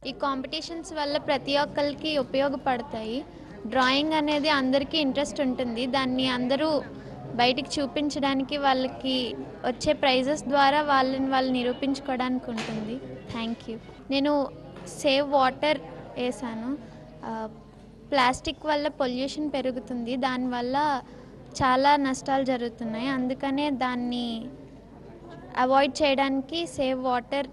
ఈ కాంపిటీషన్స్ వల్ల ప్రతి ఒక్కరికి ఉపయోగపడతాయి. డ్రాయింగ్ అనేది అందరికీ ఇంట్రెస్ట్ ఉంటుంది. దాన్ని అందరూ బయటికి చూపించడానికి వాళ్ళకి వచ్చే ప్రైజెస్ ద్వారా వాళ్ళని వాళ్ళు నిరూపించుకోవడానికి ఉంటుంది. Thank you. నేను సేవ్ వాటర్ వేసాను. ప్లాస్టిక్ వల్ల పొల్యూషన్ పెరుగుతుంది, దానివల్ల చాలా నష్టాలు జరుగుతున్నాయి. అందుకనే దాన్ని అవాయిడ్ చేయడానికి సేవ్ వాటర్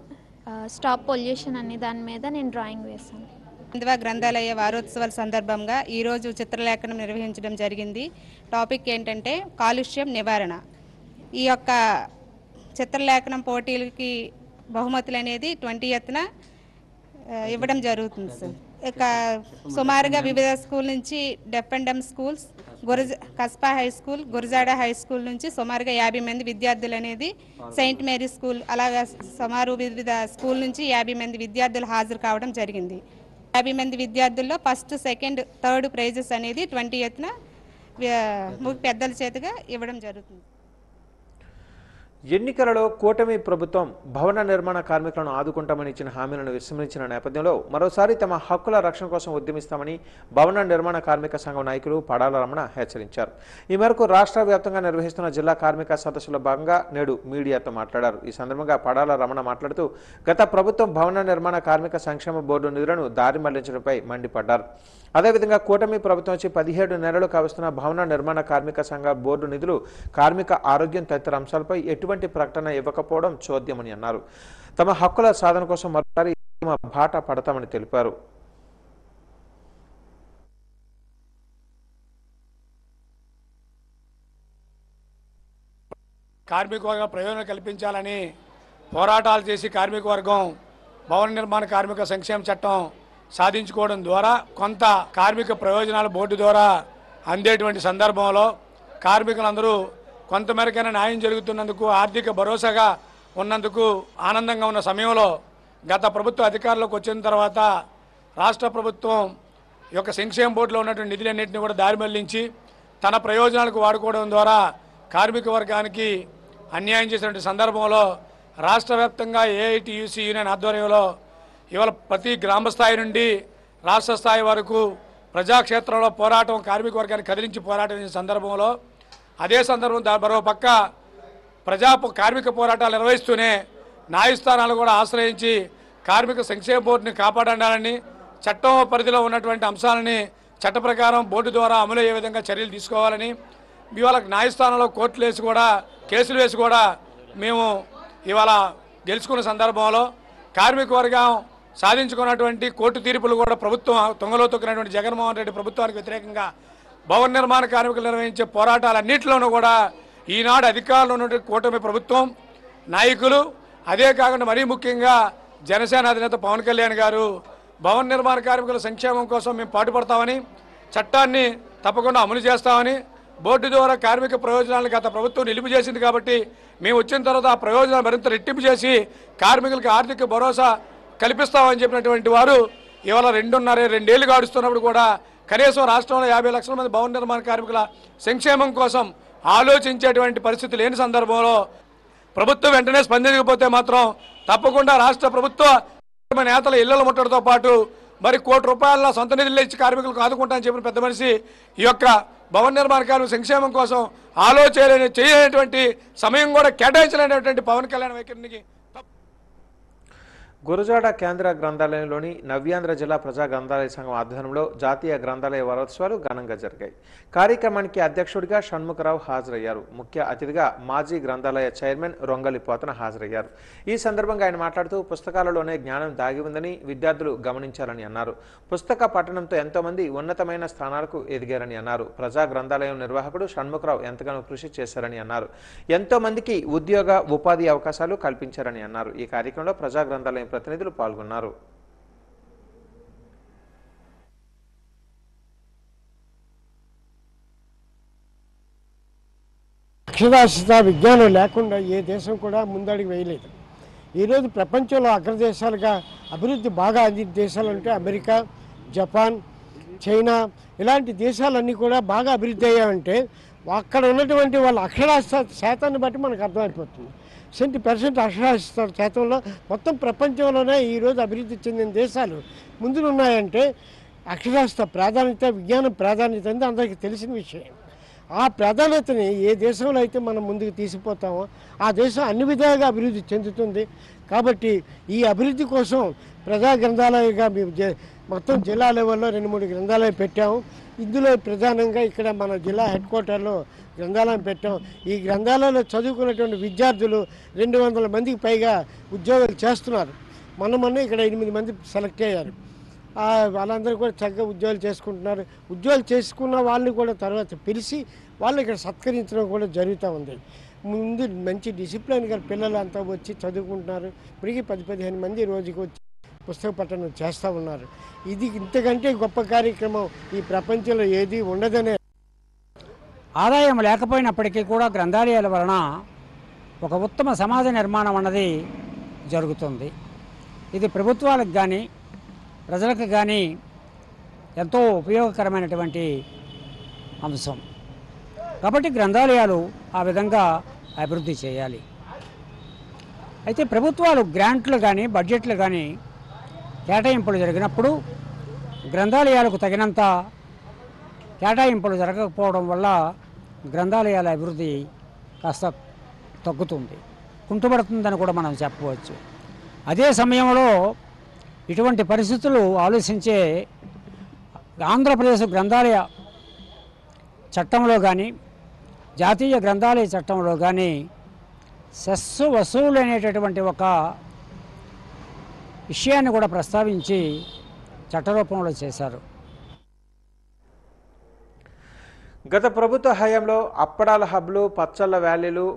స్టాప్ పొల్యూషన్ అనే దాని మీద నేను డ్రాయింగ్ వేశాను. గ్రంథాలయ వారోత్సవాల సందర్భంగా ఈరోజు చిత్రలేఖనం నిర్వహించడం జరిగింది. టాపిక్ ఏంటంటే కాలుష్యం నివారణ. ఈ యొక్క చిత్రలేఖనం పోటీలకి బహుమతులు అనేది 20న ఇవ్వడం జరుగుతుంది సార్. ఇక సుమారుగా వివిధ స్కూల్ నుంచి deaf and dumb schools, Kaspa high school, Gurajada high school నుంచి సుమారుగా 50 మంది విద్యార్థులు అనేది సెయింట్ మేరీ స్కూల్, అలాగా సుమారు వివిధ స్కూల్ నుంచి 50 మంది విద్యార్థులు హాజరు కావడం జరిగింది. 50 మంది విద్యార్థుల్లో ఫస్ట్, సెకండ్, థర్డ్ ప్రైజెస్ అనేది 20న పెద్దల చేతిగా ఇవ్వడం జరుగుతుంది. ఎన్నికలలో కూటమి ప్రభుత్వం భవన నిర్మాణ కార్మికులను ఆదుకుంటామని ఇచ్చిన హామీలను విస్మరించిన నేపథ్యంలో మరోసారి తమ హక్కుల రక్షణ కోసం ఉద్యమిస్తామని భవన నిర్మాణ కార్మిక సంఘం నాయకులు పడాల రమణ హెచ్చరించారు. ఈ మేరకు రాష్ట్ర వ్యాప్తంగా నిర్వహిస్తున్న జిల్లా కార్మిక సదస్సులో భాగంగా నేడు మీడియాతో మాట్లాడారు. ఈ సందర్భంగా పడాల రమణ మాట్లాడుతూ గత ప్రభుత్వం భవన నిర్మాణ కార్మిక సంక్షేమ బోర్డు నిధులను దారి మళ్లించడంపై మండిపడ్డారు. అదేవిధంగా కూటమి ప్రభుత్వం వచ్చి 17 నెలలు కావస్తున్న భవన నిర్మాణ కార్మిక సంఘ బోర్డు నిధులు, కార్మిక ఆరోగ్యం తదితర అంశాలపై ఎటువంటి ప్రకటన ఇవ్వకపోవడం చోద్యమని అన్నారు. తమ హక్కుల సాధన కోసం మరోసారి బాట పడతామని తెలిపారు. కార్మిక వర్గ ప్రయోజనం కల్పించాలని పోరాటాలు చేసి కార్మిక వర్గం భవన నిర్మాణ కార్మిక సంక్షేమ చట్టం సాధించుకోవడం ద్వారా కొంత కార్మిక ప్రయోజనాల బోర్డు ద్వారా అందేటువంటి సందర్భంలో కార్మికులందరూ కొంతమేరకైనా న్యాయం జరుగుతున్నందుకు, ఆర్థిక భరోసాగా ఉన్నందుకు ఆనందంగా ఉన్న సమయంలో గత ప్రభుత్వ అధికారంలోకి వచ్చిన తర్వాత రాష్ట్ర ప్రభుత్వం ఈ యొక్క సంక్షేమ బోర్డులో ఉన్నటువంటి నిధులన్నింటినీ కూడా దారి మళ్లించి తన ప్రయోజనాలకు వాడుకోవడం ద్వారా కార్మిక వర్గానికి అన్యాయం చేసినటువంటి సందర్భంలో రాష్ట్ర వ్యాప్తంగా ఏఐటియుసి యూనియన్ ఆధ్వర్యంలో ఇవాళ ప్రతి గ్రామ స్థాయి నుండి రాష్ట్ర స్థాయి వరకు ప్రజాక్షేత్రంలో పోరాటం, కార్మిక వర్గాన్ని కదిలించి పోరాటం చేసిన సందర్భంలో అదే సందర్భం మరో పక్క కార్మిక పోరాటాలు నిర్వహిస్తూనే న్యాయస్థానాలు కూడా ఆశ్రయించి కార్మిక సంక్షేమ బోర్డుని కాపాడాలని, చట్టం పరిధిలో ఉన్నటువంటి అంశాలని చట్ట ప్రకారం బోర్డు ద్వారా అమలు అయ్యే విధంగా చర్యలు తీసుకోవాలని ఇవాళ న్యాయస్థానంలో కోర్టులు వేసి కూడా కేసులు వేసి కూడా మేము ఇవాళ గెలుచుకున్న సందర్భంలో కార్మిక వర్గం సాధించుకున్నటువంటి కోర్టు తీర్పులు కూడా ప్రభుత్వం తొంగలో తొక్కినటువంటి జగన్మోహన్ రెడ్డి ప్రభుత్వానికి వ్యతిరేకంగా భవన నిర్మాణ కార్మికులు నిర్వహించే పోరాటాలన్నింటిలోనూ కూడా ఈనాడు అధికారంలో ఉన్నటువంటి కూటమి ప్రభుత్వం నాయకులు, అదే కాకుండా మరీ ముఖ్యంగా జనసేన అధినేత పవన్ కళ్యాణ్ గారు భవన నిర్మాణ కార్మికుల సంక్షేమం కోసం మేము పాటుపడతామని, చట్టాన్ని తప్పకుండా అమలు చేస్తామని, బోర్డు ద్వారా కార్మిక ప్రయోజనాలను గత ప్రభుత్వం నిలుపు చేసింది కాబట్టి మేము వచ్చిన తర్వాత ఆ ప్రయోజనాలు మరింత రెట్టింపు చేసి కార్మికులకు ఆర్థిక భరోసా కల్పిస్తామని చెప్పినటువంటి వారు ఇవాళ 2.5 గాడుస్తున్నప్పుడు కూడా కనీసం రాష్ట్రంలో 50 లక్షల మంది భవన నిర్మాణ కార్మికుల సంక్షేమం కోసం ఆలోచించేటువంటి పరిస్థితి లేని సందర్భంలో ప్రభుత్వం వెంటనే స్పందించకపోతే మాత్రం తప్పకుండా రాష్ట్ర ప్రభుత్వ నేతల ఇళ్ల ముట్టడితో పాటు మరి ₹1 కోటి సొంత నిధులు ఇచ్చి కార్మికులకు ఆదుకుంటామని చెప్పిన పెద్ద మనిషి ఈ యొక్క భవన నిర్మాణ కార్మిక సంక్షేమం కోసం చేయలేనటువంటి సమయం కూడా కేటాయించలేనటువంటి పవన్ కళ్యాణ్ వైఖరికి గురజాడ కేంద్ర గ్రంథాలయంలోని నవ్యాంధ్ర జిల్లా ప్రజా గ్రంథాలయ సంఘం ఆధ్వర్యంలో జాతీయ గ్రంథాలయ వారోత్సవాలు ఘనంగా జరిగాయి. కార్యక్రమానికి అధ్యక్షుడిగా షణ్ముఖరావు హాజరయ్యారు. ముఖ్య అతిథిగా మాజీ గ్రంథాలయ చైర్మన్ రొంగలి పోతన హాజరయ్యారు. ఈ సందర్భంగా ఆయన మాట్లాడుతూ పుస్తకాలలోనే జ్ఞానం దాగి ఉందని విద్యార్థులు గమనించాలని అన్నారు. పుస్తక పఠనంతో ఎంతో మంది ఉన్నతమైన స్థానాలకు ఎదిగారని అన్నారు. ప్రజా గ్రంథాలయం నిర్వాహకుడు షణ్ముఖరావు ఎంతగానో కృషి చేశారని అన్నారు. ఎంతో మందికి ఉద్యోగ ఉపాధి అవకాశాలు కల్పించారని అన్నారు. ఈ కార్యక్రమంలో ప్రజా గ్రంథాలయం ప్రతినిధులు పాల్గొన్నారు. అక్షరాస్యత విజ్ఞానం లేకుండా ఏ దేశం కూడా ముందడుగు వేయలేదు. ఈరోజు ప్రపంచంలో అగ్రదేశాలుగా అభివృద్ధి బాగా అందిన దేశాలంటే అమెరికా, జపాన్, చైనా ఇలాంటి దేశాలన్నీ కూడా బాగా అభివృద్ధి అయ్యాయంటే అక్కడ ఉన్నటువంటి వాళ్ళ అక్షరాస్యత శాతాన్ని బట్టి మనకు అర్థమైపోతుంది. 70% అక్షరాస్యత శాతంలో మొత్తం ప్రపంచంలోనే ఈరోజు అభివృద్ధి చెందిన దేశాలు ముందున్నాయంటే అక్షరాస్యత ప్రాధాన్యత, విజ్ఞానం ప్రాధాన్యత అనేది అందరికీ తెలిసిన విషయం. ఆ ప్రాధాన్యతని ఏ దేశంలో అయితే మనం ముందుకు తీసుకుపోతామో ఆ దేశం అన్ని విధాలుగా అభివృద్ధి చెందుతుంది. కాబట్టి ఈ అభివృద్ధి కోసం ప్రజా గ్రంథాలయంగా మేము మొత్తం జిల్లా లెవెల్లో 2-3 గ్రంథాలయం పెట్టాము. ఇందులో ప్రధానంగా ఇక్కడ మన జిల్లా హెడ్ క్వార్టర్లో గ్రంథాలయం పెట్టాం. ఈ గ్రంథాలయంలో చదువుకున్నటువంటి విద్యార్థులు 200 మందికి పైగా ఉద్యోగాలు చేస్తున్నారు. మొన్న ఇక్కడ 8 మంది సెలెక్ట్ అయ్యారు. వాళ్ళందరూ కూడా చక్కగా ఉద్యోగాలు చేసుకుంటున్నారు. ఉద్యోగాలు చేసుకున్న వాళ్ళని కూడా తర్వాత పిలిచి వాళ్ళు ఇక్కడ సత్కరించడం కూడా జరుగుతూ ఉంది. ముందు మంచి డిసిప్లిన్గా పిల్లలు అంతా వచ్చి చదువుకుంటున్నారు. ఇప్పటికీ 10-15 మంది రోజుకి వచ్చి పుస్తక పఠనం చేస్తూ ఉన్నారు. ఇది ఇంతకంటే గొప్ప కార్యక్రమం ఈ ప్రపంచంలో ఏది ఉండదనే. ఆదాయం లేకపోయినప్పటికీ కూడా గ్రంథాలయాల వలన ఒక ఉత్తమ సమాజ నిర్మాణం అన్నది జరుగుతుంది. ఇది ప్రభుత్వాలకు కానీ ప్రజలకు కానీ ఎంతో ఉపయోగకరమైనటువంటి అంశం. కాబట్టి గ్రంథాలయాలు ఆ విధంగా అభివృద్ధి చేయాలి. అయితే ప్రభుత్వాలు గ్రాంట్లు కానీ బడ్జెట్లు కానీ కేటాయింపులు జరిగినప్పుడు గ్రంథాలయాలకు తగినంత కేటాయింపులు జరగకపోవడం వల్ల గ్రంథాలయాల అభివృద్ధి కాస్త తగ్గుతుంది, కుంటుపడుతుందని కూడా మనం చెప్పవచ్చు. అదే సమయంలో ఇటువంటి పరిస్థితులు ఆలోచించే ఆంధ్రప్రదేశ్ గ్రంథాలయ చట్టంలో కానీ జాతీయ గ్రంథాలయ చట్టంలో కానీ సెస్ వసూలు అనేటటువంటి ఒక విషయాన్ని కూడా ప్రస్తావించి చట్టరూపంలో చేశారు. గత ప్రభుత్వ హయాంలో అప్పడాల హబ్లు, పచ్చళ్ళ వ్యాలీలు,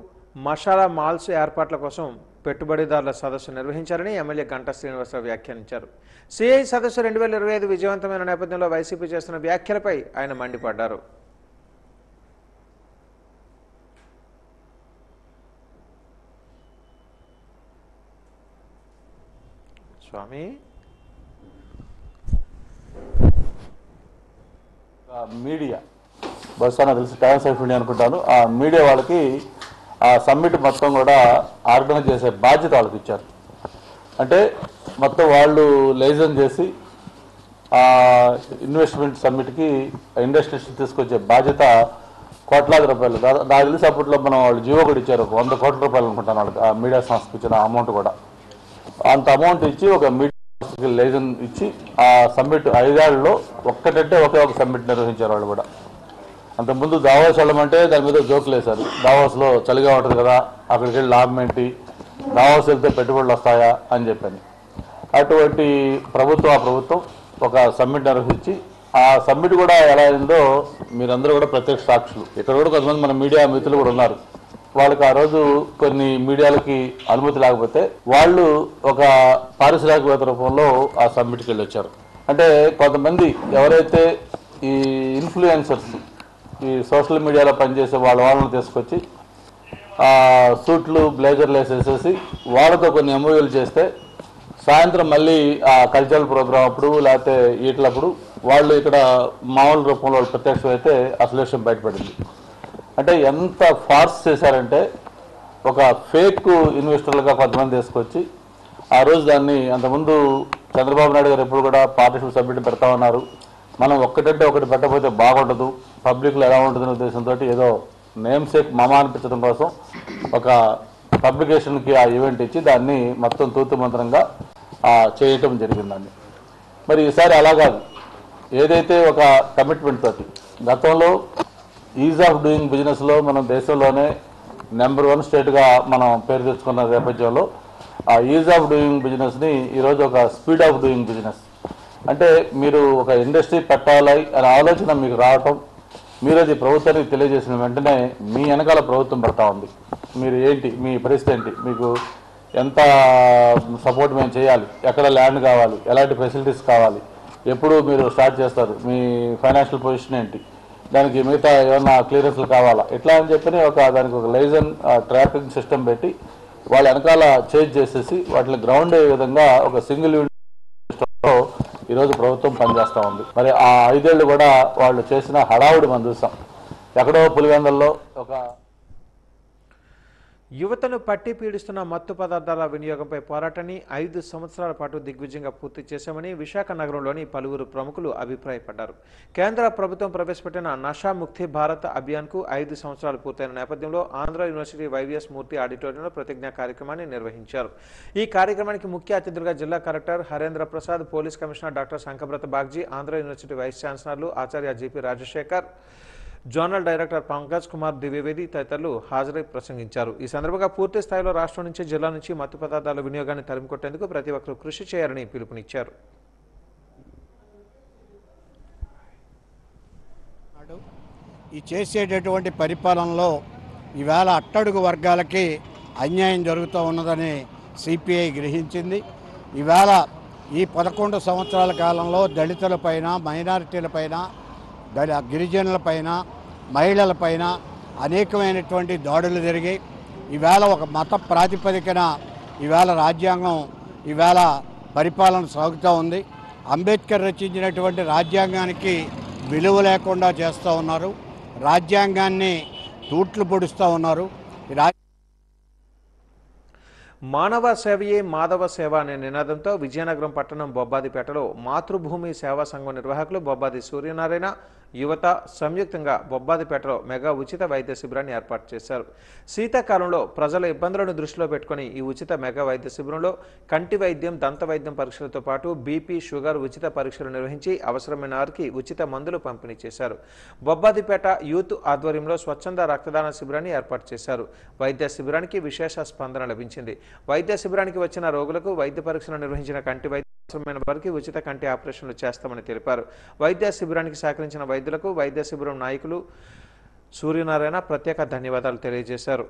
మసాలా మాల్స్ ఏర్పాట్ల కోసం పెట్టుబడిదారుల సదస్సు నిర్వహించారని ఎమ్మెల్యే గంటా శ్రీనివాసరావు వ్యాఖ్యానించారు. సిఐ సదస్సు 2025 విజయవంతమైన నేపథ్యంలో వైసీపీ చేస్తున్న వ్యాఖ్యలపై ఆయన మండిపడ్డారు. స్వామి మీడియా బహుశా నాకు తెలిసి టైమ్స్ ఆఫ్ ఇండియా అనుకుంటాను, ఆ మీడియా వాళ్ళకి ఆ సమ్మిట్ మొత్తం కూడా ఆర్గనైజ్ చేసే బాధ్యత వాళ్ళకి ఇచ్చారు. అంటే మొత్తం వాళ్ళు లైజన్ చేసి ఆ ఇన్వెస్ట్మెంట్ సమ్మిట్కి ఇండస్ట్రీస్ తీసుకొచ్చే బాధ్యత కోట్లాది రూపాయలు. నాకు తెలిసి అప్పట్లో మనం వాళ్ళు జీవో కూడా ఇచ్చారు, 100 కోట్ల రూపాయలు అనుకుంటాను వాళ్ళకి, ఆ మీడియా సంస్థకి ఇచ్చిన అమౌంట్ కూడా. అంత అమౌంట్ ఇచ్చి ఒక మీడియా సంస్థకి లైజన్ ఇచ్చి ఆ సమ్మిట్ 5 ఏళ్లలో ఒక్కటంటే ఒకే ఒక సమ్మిట్ నిర్వహించారు వాళ్ళు కూడా. అంతకుముందు దావోస్ వెళ్ళమంటే దాని మీద జోకులు వేశారు. దావోస్లో చలిగా ఉంటుంది కదా, అక్కడికి వెళ్ళి లాభం ఏంటి, దావోస్ వెళ్తే పెట్టుబడులు వస్తాయా అని చెప్పని. అటువంటి ప్రభుత్వం ఒక సమ్మిట్ నిర్వహించి ఆ సమ్మిట్ కూడా ఎలా అయిందో మీరందరూ కూడా ప్రత్యక్ష సాక్షులు. ఇక్కడ కూడా కొంతమంది మన మీడియా మిత్రులు కూడా ఉన్నారు. వాళ్ళకి ఆ రోజు కొన్ని మీడియాలకి అనుమతి లేకపోతే వాళ్ళు ఒక పారిశ్రామికవేత్త రూపంలో ఆ సమ్మిట్కి వెళ్ళి వచ్చారు. అంటే కొంతమంది ఎవరైతే ఈ ఇన్ఫ్లుయెన్సర్స్, ఈ సోషల్ మీడియాలో పనిచేసే వాళ్ళని తీసుకొచ్చి సూట్లు బ్లేజర్లు వేసేసేసి వాళ్ళతో కొన్ని ఎంఓయూలు చేస్తే సాయంత్రం మళ్ళీ ఆ కల్చరల్ ప్రోగ్రామ్ అప్పుడు లేకపోతే ఈటలప్పుడు వాళ్ళు ఇక్కడ మామూలు రూపంలో వాళ్ళు ప్రత్యక్షం అయితే అసలు విషయం బయటపడింది. అంటే ఎంత ఫార్స్ చేశారంటే ఒక ఫేక్ ఇన్వెస్టర్లుగా కొంతమంది తీసుకొచ్చి ఆ రోజు దాన్ని, అంతకుముందు చంద్రబాబు నాయుడు గారు ఎప్పుడు కూడా పార్ట్నర్షిప్ సబ్మిట్ పెడతా ఉన్నారు, మనం ఒక్కటంటే ఒకటి పెట్టకపోతే బాగుండదు, పబ్లిక్లో ఎలా ఉంటుందనే ఉద్దేశంతో ఏదో నేమ్ సేక్ మమా అనిపించడం కోసం ఒక పబ్లికేషన్కి ఆ ఈవెంట్ ఇచ్చి దాన్ని మొత్తం తూతు మంత్రంగా చేయటం జరిగిందండి. మరి ఈసారి అలా కాదు, ఏదైతే ఒక కమిట్మెంట్ తోటి గతంలో ఈజ్ ఆఫ్ డూయింగ్ బిజినెస్లో మనం దేశంలోనే నెంబర్ 1 స్టేట్గా మనం పేరు తెచ్చుకున్న నేపథ్యంలో ఆ ఈజ్ ఆఫ్ డూయింగ్ బిజినెస్ని ఈరోజు ఒక స్పీడ్ ఆఫ్ డూయింగ్ బిజినెస్ అంటే మీరు ఒక ఇండస్ట్రీ పెట్టాలి అనే ఆలోచన మీకు రావటం, మీరు అది ప్రభుత్వానికి తెలియజేసిన వెంటనే మీ వెనకాల ప్రభుత్వం పడతా ఉంది. మీరు ఏంటి, మీ పరిస్థితి ఏంటి, మీకు ఎంత సపోర్ట్ మేము చేయాలి, ఎక్కడ ల్యాండ్ కావాలి, ఎలాంటి ఫెసిలిటీస్ కావాలి, ఎప్పుడు మీరు స్టార్ట్ చేస్తారు, మీ ఫైనాన్షియల్ పొజిషన్ ఏంటి, దానికి మిగతా ఏమన్నా క్లియరెన్స్లు కావాలా, ఇట్లా అని చెప్పి దానికి ఒక లైజన్ ట్రాకింగ్ సిస్టమ్ పెట్టి వాళ్ళ వెనకాల చేంజ్ చేసేసి వాటిని గ్రౌండ్ అయ్యే విధంగా ఒక సింగిల్ యూనిట్లో ఈరోజు ప్రభుత్వం పనిచేస్తూ ఉంది. మరి ఆ 5 ఏళ్ళు కూడా వాళ్ళు చేసిన హడావుడి మనం చూసాం. ఎక్కడో పులివెందుల్లో ఒక యువతను పట్టి పీడిస్తున్న మత్తు పదార్థాల వినియోగంపై పోరాటాన్ని 5 సంవత్సరాల పాటు దిగ్విజయంగా పూర్తి చేశామని విశాఖ నగరంలోని పలువురు ప్రముఖులు అభిప్రాయపడ్డారు. కేంద్ర ప్రభుత్వం ప్రవేశపెట్టిన నషా ముక్తి భారత్ అభియాన్కు 5 సంవత్సరాలు పూర్తయిన నేపథ్యంలో ఆంధ్ర యూనివర్సిటీ వైవిఎస్ మూర్తి ఆడిటోరియంలో ప్రతిజ్ఞా కార్యక్రమాన్ని నిర్వహించారు. ఈ కార్యక్రమానికి ముఖ్య అతిథులుగా జిల్లా collector Harendra Prasad, police commissioner doctor Shankhabrata Bagchi, Andhra university vice ఛాన్సలర్లు ఆచార్య GP Rajasekhar, zonal director Pankaj Kumar Dwivedi తదితరులు హాజరై ప్రసంగించారు. ఈ సందర్భంగా పూర్తి స్థాయిలో రాష్ట్రం నుంచి, జిల్లా నుంచి మత్తు పదార్థాల వినియోగాన్ని తరిమికొట్టేందుకు ప్రతి ఒక్కరూ కృషి చేయాలని పిలుపునిచ్చారు. ఈ చేసేటటువంటి పరిపాలనలో ఈవేళ అట్టడుగు వర్గాలకి అన్యాయం జరుగుతూ ఉన్నదని సిపిఐ గ్రహించింది. ఈవేళ ఈ 11 సంవత్సరాల కాలంలో దళితులపైన, మైనారిటీలపైన, గిరిజనులపైన, మహిళలపైన అనేకమైనటువంటి దాడులు జరిగాయి. ఈవేళ ఒక మత ప్రాతిపదికన ఈవేళ రాజ్యాంగం ఈవేళ పరిపాలన సాగుతూ ఉంది. అంబేద్కర్ రచించినటువంటి రాజ్యాంగానికి విలువ లేకుండా చేస్తూ ఉన్నారు. రాజ్యాంగాన్ని తూట్లు పొడుస్తూ ఉన్నారు. మానవ సేవయే మాధవ సేవ అనే నినాదంతో విజయనగరం పట్టణం బొబ్బాదిపేటలో మాతృభూమి సేవా సంఘం నిర్వాహకులు బొబ్బాది సూర్యనారాయణ, యువత సంయుక్తంగా బొబ్బాదిపేటలో మెగా ఉచిత వైద్య శిబిరాన్ని ఏర్పాటు చేశారు. శీతాకాలంలో ప్రజల ఇబ్బందులను దృష్టిలో పెట్టుకుని ఈ ఉచిత మెగా వైద్య శిబిరంలో కంటి వైద్యం, దంత వైద్యం పరీక్షలతో పాటు బీపీ, షుగర్ ఉచిత పరీక్షలు నిర్వహించి అవసరమైన వారికి ఉచిత మందులు పంపిణీ చేశారు. బొబ్బాదిపేట యూత్ ఆధ్వర్యంలో స్వచ్ఛంద రక్తదాన శిబిరాన్ని ఏర్పాటు చేశారు. వైద్య శిబిరానికి విశేష స్పందన లభించింది. వైద్య శిబిరానికి వచ్చిన రోగులకు వైద్య పరీక్షలు నిర్వహించిన కంటి వైద్య అవసరమైన వారికి ఉచిత కంటి ఆపరేషన్లు చేస్తామని తెలిపారు. వైద్య శిబిరానికి సహకరించిన వైద్యులకు వైద్య శిబిరం నాయకులు సూర్యనారాయణ ప్రత్యేక ధన్యవాదాలు తెలియజేశారు.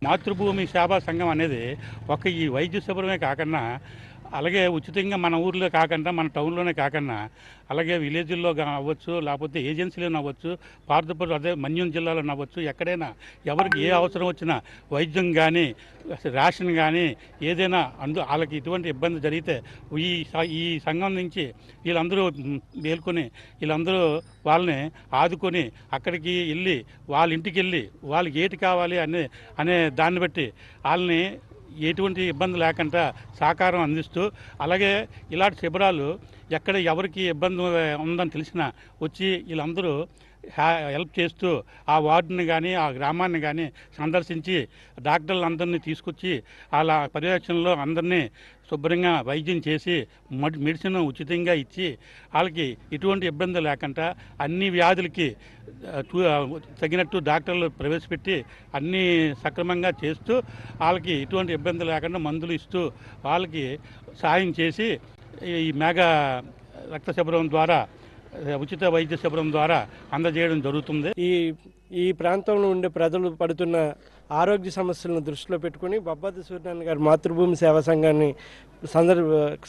మాతృభూమి సేవా సంఘం అనేది ఒక ఈ వైద్య శిబిరమే కాకుండా అలాగే ఉచితంగా మన ఊర్లో కాకుండా, మన టౌన్లోనే కాకుండా అలాగే విలేజ్ల్లో అవ్వచ్చు, లేకపోతే ఏజెన్సీలో అవ్వచ్చు, పార్తపూర్ అదే మన్యం జిల్లాలో అవ్వచ్చు, ఎక్కడైనా ఎవరికి ఏ అవసరం వచ్చినా వైద్యం కానీ, రేషన్ కానీ ఏదైనా వాళ్ళకి ఇటువంటి ఇబ్బంది జరిగితే ఈ సంఘం నుంచి వీళ్ళందరూ మేల్కొని వీళ్ళందరూ వాళ్ళని ఆదుకొని అక్కడికి వెళ్ళి వాళ్ళ ఇంటికి వెళ్ళి వాళ్ళకి ఏటి కావాలి అనే దాన్ని బట్టి వాళ్ళని ఎటువంటి ఇబ్బంది లేకుండా సహకారం అందిస్తూ, అలాగే ఇలాంటి శిబిరాలు ఎక్కడ ఎవరికి ఇబ్బంది ఉందని తెలిసినా వచ్చి వీళ్ళందరూ హెల్ప్ చేస్తూ ఆ వార్డుని కానీ ఆ గ్రామాన్ని కానీ సందర్శించి డాక్టర్లందరినీ తీసుకొచ్చి వాళ్ళ పర్యవేక్షణలో అందరినీ శుభ్రంగా వైద్యం చేసి మెడిసిన్ ఉచితంగా ఇచ్చి వాళ్ళకి ఎటువంటి ఇబ్బంది లేకుండా అన్ని వ్యాధులకి తగినట్టు డాక్టర్లు ప్రవేశపెట్టి అన్నీ సక్రమంగా చేస్తూ వాళ్ళకి ఎటువంటి ఇబ్బంది లేకుండా మందులు ఇస్తూ వాళ్ళకి సాయం చేసి ఈ మెగా రక్త శిబిరం ద్వారా, ఉచిత వైద్య శిబిరం ద్వారా అందజేయడం జరుగుతుంది. ఈ ప్రాంతంలో ఉండే ప్రజలు పడుతున్న ఆరోగ్య సమస్యలను దృష్టిలో పెట్టుకుని బొబ్బాది సూర్యనారాయణ గారి మాతృభూమి సేవా సంఘాన్ని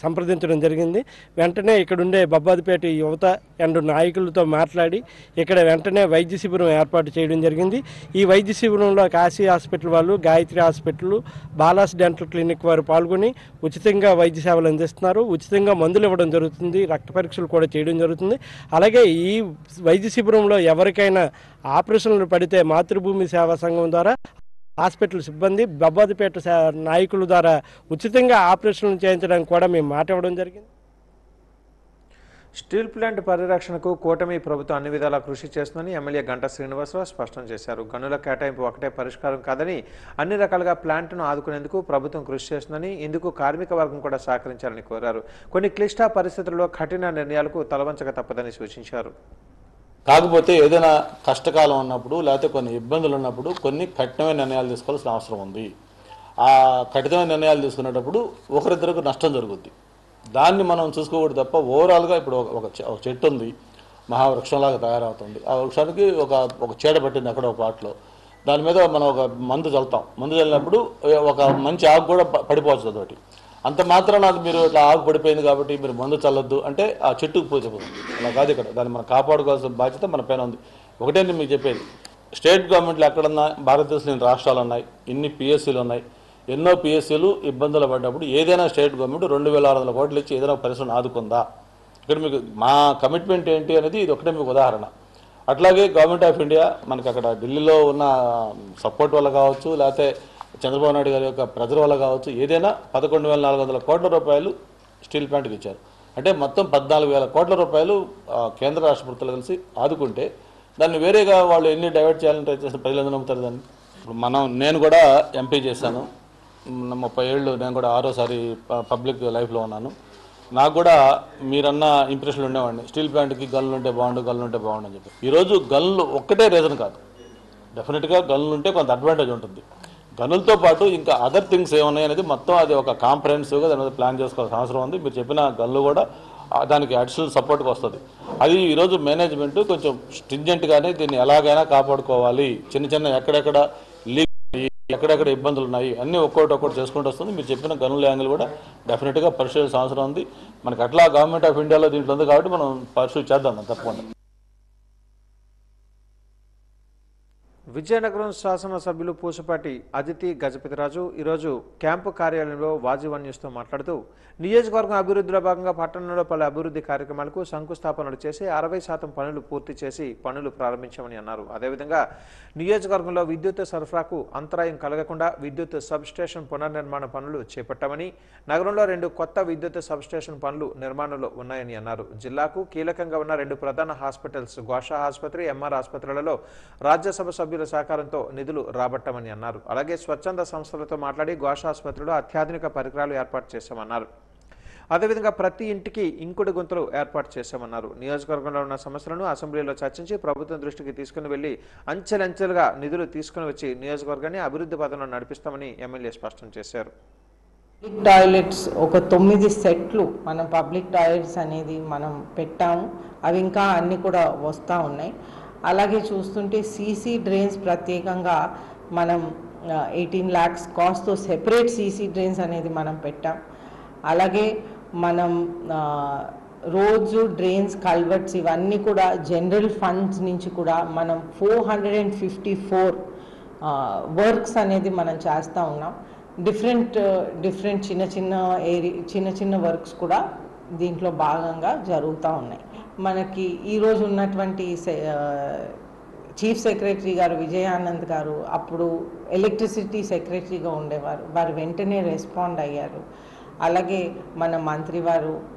సంప్రదించడం జరిగింది. వెంటనే ఇక్కడ ఉండే బొబ్బాదిపేట యువత అండ్ నాయకులతో మాట్లాడి ఇక్కడ వెంటనే వైద్య శిబిరం ఏర్పాటు చేయడం జరిగింది. ఈ వైద్య శిబిరంలో కాశీ హాస్పిటల్ వాళ్ళు, Gayatri hospital, Bala's dental clinic వారు పాల్గొని ఉచితంగా వైద్య సేవలు అందిస్తున్నారు. ఉచితంగా మందులు ఇవ్వడం జరుగుతుంది. రక్త పరీక్షలు కూడా చేయడం జరుగుతుంది. అలాగే ఈ వైద్య శిబిరంలో ఎవరికైనా ఆపరేషన్లు పడితే మాతృభూమి సేవా సంఘం ద్వారా హాస్పిటల్ సిబ్బంది, బొబ్బాదిపేట నాయకుల ద్వారా ఉచితంగా ఆపరేషన్లు చేయించడానికి కూడా మేము మాట ఇవ్వడం జరిగింది. స్టీల్ ప్లాంట్ పరిరక్షణకు కూటమి ప్రభుత్వం అన్ని విధాలా కృషి చేస్తుందని ఎమ్మెల్యే గంటా శ్రీనివాసరావు స్పష్టం చేశారు. గనుల కేటాయింపు ఒకటే పరిష్కారం కాదని అన్ని రకాలుగా ప్లాంట్ను ఆదుకునేందుకు ప్రభుత్వం కృషి చేస్తుందని, ఇందుకు కార్మిక వర్గం కూడా సహకరించాలని కోరారు. కొన్ని క్లిష్ట పరిస్థితుల్లో కఠిన నిర్ణయాలకు తలవంచక తప్పదని సూచించారు. కాకపోతే ఏదైనా కష్టకాలం ఉన్నప్పుడు లేకపోతే కొన్ని ఇబ్బందులు ఉన్నప్పుడు కొన్ని కఠినమైన నిర్ణయాలు తీసుకోవాల్సిన అవసరం ఉంది. ఆ కఠినమైన నిర్ణయాలు తీసుకునేటప్పుడు ఒకరిద్దరికి నష్టం జరుగుద్ది. దాన్ని మనం చూసుకోకూడదు తప్ప ఓవరాల్గా ఇప్పుడు ఒక చెట్టు ఉంది, మహావృక్షంలాగా తయారవుతుంది. ఆ వృక్షానికి ఒక చీడ పట్టింది అక్కడ ఒక పాటలో, దాని మీద మనం ఒక మందు చల్లుతాం. మందు చల్లినప్పుడు ఒక మంచి ఆకు కూడా పడిపోవచ్చు అదొకటి. అంత మాత్రం నాకు మీరు ఇట్లా ఆకు పడిపోయింది కాబట్టి మీరు మందు చల్లొద్దు అంటే ఆ చెట్టుకు పోతుంది. అలా కాదు, ఇక్కడ దాన్ని మనం కాపాడుకోవాల్సిన బాధ్యత మన పైన ఉంది. ఒకటే నేను మీకు చెప్పేది, స్టేట్ గవర్నమెంట్లు ఎక్కడన్నా భారతదేశంలోని రాష్ట్రాలు ఉన్నాయి, ఇన్ని పిఎస్సీలు ఉన్నాయి. ఎన్నో పిఎస్సీలు ఇబ్బందులు పడ్డప్పుడు ఏదైనా స్టేట్ గవర్నమెంట్ 2,600 కోట్లు ఇచ్చి ఏదైనా పరిశ్రమ ఆదుకుందా? ఇక్కడ మీకు మా కమిట్మెంట్ ఏంటి అనేది ఇది ఒకటే మీకు ఉదాహరణ. అట్లాగే గవర్నమెంట్ ఆఫ్ ఇండియా మనకి అక్కడ ఢిల్లీలో ఉన్న సపోర్ట్ వల్ల కావచ్చు, లేకపోతే చంద్రబాబు నాయుడు గారి యొక్క ప్రజల వల్ల కావచ్చు, ఏదైనా 11,400 కోట్ల రూపాయలు స్టీల్ ప్లాంట్కి ఇచ్చారు. అంటే మొత్తం 14,000 కోట్ల రూపాయలు కేంద్ర రాష్ట్ర ప్రభుత్వాలు కలిసి ఆదుకుంటే దాన్ని వేరేగా వాళ్ళు ఎన్ని డైవర్ట్ చేయాలని ట్రై చేసిన ప్రజలు ఎందుకు నమ్ముతారు దాన్ని? ఇప్పుడు నేను కూడా ఎంపీ చేశాను, 30 ఏళ్ళు నేను కూడా 6వ పబ్లిక్ లైఫ్లో ఉన్నాను. నాకు కూడా మీరన్న ఇంప్రెషన్లు ఉండేవాడిని, స్టీల్ ప్లాంట్కి గన్లు ఉంటే బాగుండు అని చెప్పి. ఈరోజు గన్లు ఒక్కటే రీజన్ కాదు, డెఫినెట్గా గన్లు ఉంటే కొంత అడ్వాంటేజ్ ఉంటుంది. గనులతో పాటు ఇంకా అదర్ థింగ్స్ ఏమున్నాయి అనేది మొత్తం అది ఒక కాంప్రహెన్సివ్గా దాని మీద ప్లాన్ చేసుకోవాల్సిన అవసరం ఉంది. మీరు చెప్పిన గన్లు కూడా దానికి అడిషనల్ సపోర్ట్గా వస్తుంది. అది ఈరోజు మేనేజ్మెంట్ కొంచెం స్ట్రింజెంట్గానే దీన్ని ఎలాగైనా కాపాడుకోవాలి. చిన్న ఎక్కడెక్కడ లీక్, ఎక్కడెక్కడ ఇబ్బందులు ఉన్నాయి అన్నీ ఒక్కొక్కటి చేసుకుంటూ వస్తుంది. మీరు చెప్పిన గనుల యాంగిల్ కూడా డెఫినెట్గా పరిశీలించాల్సిన అవసరం ఉంది. మనకి అట్లా గవర్నమెంట్ ఆఫ్ ఇండియాలో దీంట్లో ఉంది కాబట్టి మనం పరిశీలి చేద్దాం తప్పకుండా. విజయనగరం శాసనసభ్యులు పూసపాటి అదితి గజపతిరాజు ఈరోజు క్యాంపు కార్యాలయంలో వాజీవన్ న్యూస్తో మాట్లాడుతూ నియోజకవర్గం అభివృద్ధిలో భాగంగా పట్టణంలో పలు అభివృద్ధి కార్యక్రమాలకు శంకుస్థాపనలు చేసి 60% పనులు పూర్తి చేసి పనులు ప్రారంభించామని అన్నారు. అదేవిధంగా నియోజకవర్గంలో విద్యుత్ సరఫరాకు అంతరాయం కలగకుండా విద్యుత్ సబ్స్టేషన్ పునర్నిర్మాణ పనులు చేపట్టామని, నగరంలో 2 కొత్త విద్యుత్ సబ్స్టేషన్ పనులు నిర్మాణంలో ఉన్నాయని అన్నారు. జిల్లాకు కీలకంగా ఉన్న 2 ప్రధాన హాస్పిటల్స్ ఘోష ఆసుపత్రి, ఎంఆర్ ఆసుపత్రులలో రాజ్యసభ సభ్యుల సహకారంతో నిధులు రాబట్టామని అన్నారు. అలాగే స్వచ్ఛంద సంస్థలతో మాట్లాడి ఘోష ఆసుపత్రిలో అత్యాధునిక పరికరాలు ఏర్పాటు చేశామన్నారు. అదేవిధంగా ప్రతి ఇంటికి ఇంకుడు గుంతలు ఏర్పాటు చేశామన్నారు. నియోజకవర్గంలో ఉన్న సమస్యలను అసెంబ్లీలో చర్చించి ప్రభుత్వం దృష్టికి తీసుకుని వెళ్లి అంచెలంచెలుగా నిధులు తీసుకుని వచ్చి నియోజకవర్గాన్ని అభివృద్ధి పథంలో నడిపిస్తామని ఎమ్మెల్యే స్పష్టం చేశారు. పబ్లిక్ టాయిలెట్స్ ఒక 9 సెట్లు మనం పబ్లిక్ టాయిలెట్స్ అనేది మనం పెట్టాము. అవి ఇంకా అన్నీ కూడా వస్తూ ఉన్నాయి. అలాగే చూస్తుంటే సీసీ డ్రైన్స్ ప్రత్యేకంగా మనం 18 lakhs కాస్ట్తో సెపరేట్ సీసీ డ్రైన్స్ అనేది మనం పెట్టాం. అలాగే మనం రోడ్స్, డ్రైన్స్, కల్వర్ట్స్ ఇవన్నీ కూడా జనరల్ ఫండ్స్ నుంచి కూడా మనం 454 వర్క్స్ అనేది మనం చేస్తూ ఉన్నాం. డిఫరెంట్ చిన్న వర్క్స్ కూడా దీంట్లో భాగంగా జరుగుతూ ఉన్నాయి. మనకి ఈరోజు ఉన్నటువంటి చీఫ్ సెక్రటరీ గారు విజయానంద్ గారు అప్పుడు ఎలక్ట్రిసిటీ సెక్రటరీగా ఉండేవారు. వారు వెంటనే రెస్పాండ్ అయ్యారు. అలాగే మన మంత్రి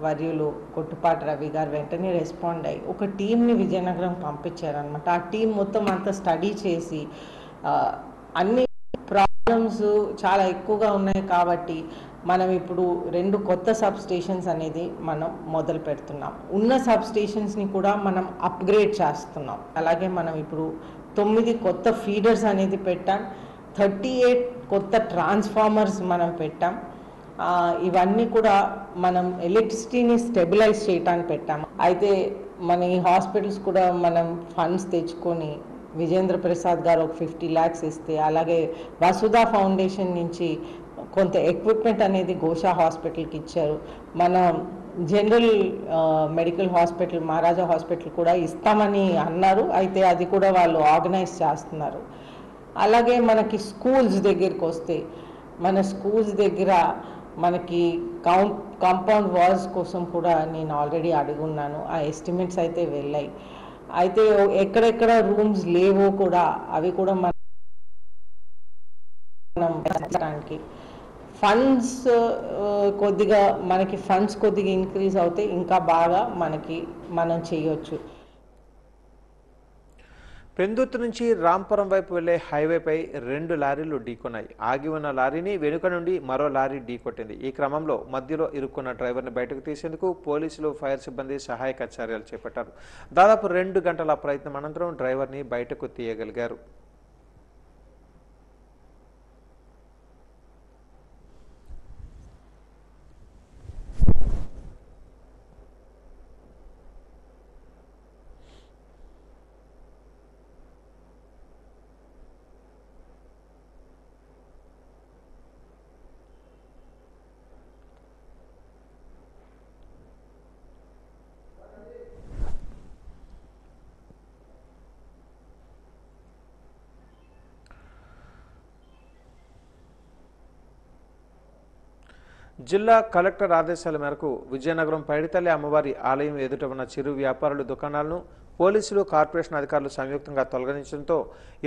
వర్యులు కొట్టుపాటి రవి గారు వెంటనే రెస్పాండ్ అయ్యి ఒక టీంని విజయనగరం పంపించారనమాట. ఆ టీం మొత్తం అంతా స్టడీ చేసి అన్ని ప్రాబ్లమ్స్ చాలా ఎక్కువగా ఉన్నాయి కాబట్టి మనం ఇప్పుడు 2 కొత్త సబ్ స్టేషన్స్ అనేది మనం మొదలు పెడుతున్నాం. ఉన్న సబ్ స్టేషన్స్ని కూడా మనం అప్గ్రేడ్ చేస్తున్నాం. అలాగే మనం ఇప్పుడు 9 కొత్త ఫీడర్స్ అనేది పెట్టాం. 38 కొత్త ట్రాన్స్ఫార్మర్స్ మనం పెట్టాం. ఇవన్నీ కూడా మనం ఎలక్ట్రిసిటీని స్టెబిలైజ్ చేయడానికి పెట్టాము. అయితే మన ఈ హాస్పిటల్స్ కూడా మనం ఫండ్స్ తెచ్చుకొని విజేంద్ర ప్రసాద్ గారు ఒక 50 lakhs ఇస్తే, అలాగే వసుధ ఫౌండేషన్ నుంచి కొంత ఎక్విప్మెంట్ అనేది ఘోష హాస్పిటల్కి ఇచ్చారు. మన జనరల్ మెడికల్ హాస్పిటల్ మహారాజా హాస్పిటల్ కూడా ఇస్తామని అన్నారు. అయితే అది కూడా వాళ్ళు ఆర్గనైజ్ చేస్తున్నారు. అలాగే మనకి స్కూల్స్ దగ్గరికి వస్తే మన స్కూల్స్ దగ్గర మనకి కాంపౌండ్ వాల్స్ కోసం కూడా నేను ఆల్రెడీ అడుగున్నాను. ఆ ఎస్టిమేట్స్ అయితే వెళ్ళాయి. అయితే ఎక్కడెక్కడ రూమ్స్ లేవో కూడా అవి కూడా మనం ఫండ్స్ కొద్దిగా మనకి ఫండ్స్ కొద్దిగా ఇంక్రీజ్ అవుతే ఇంకా బాగా మనం చేయొచ్చు. పెందుర్తి నుంచి రాంపురం వైపు వెళ్లే హైవేపై 2 లారీలు ఢీకొన్నాయి. ఆగి ఉన్న లారీని వెనుక నుండి మరో లారీ ఢీకొట్టింది. ఈ క్రమంలో మధ్యలో ఇరుక్కున్న డ్రైవర్ని బయటకు తీసేందుకు పోలీసులు, ఫైర్ సిబ్బంది సహాయక చర్యలు చేపట్టారు. దాదాపు 2 గంటల ప్రయత్నం అనంతరం డ్రైవర్ని బయటకు తీయగలిగారు. జిల్లా కలెక్టర్ ఆదేశాల మేరకు విజయనగరం పైడితల్లి అమ్మవారి ఆలయం ఎదుట ఉన్న చిరు వ్యాపారుల దుకాణాలను పోలీసులు, కార్పొరేషన్ అధికారులు సంయుక్తంగా తొలగించడంతో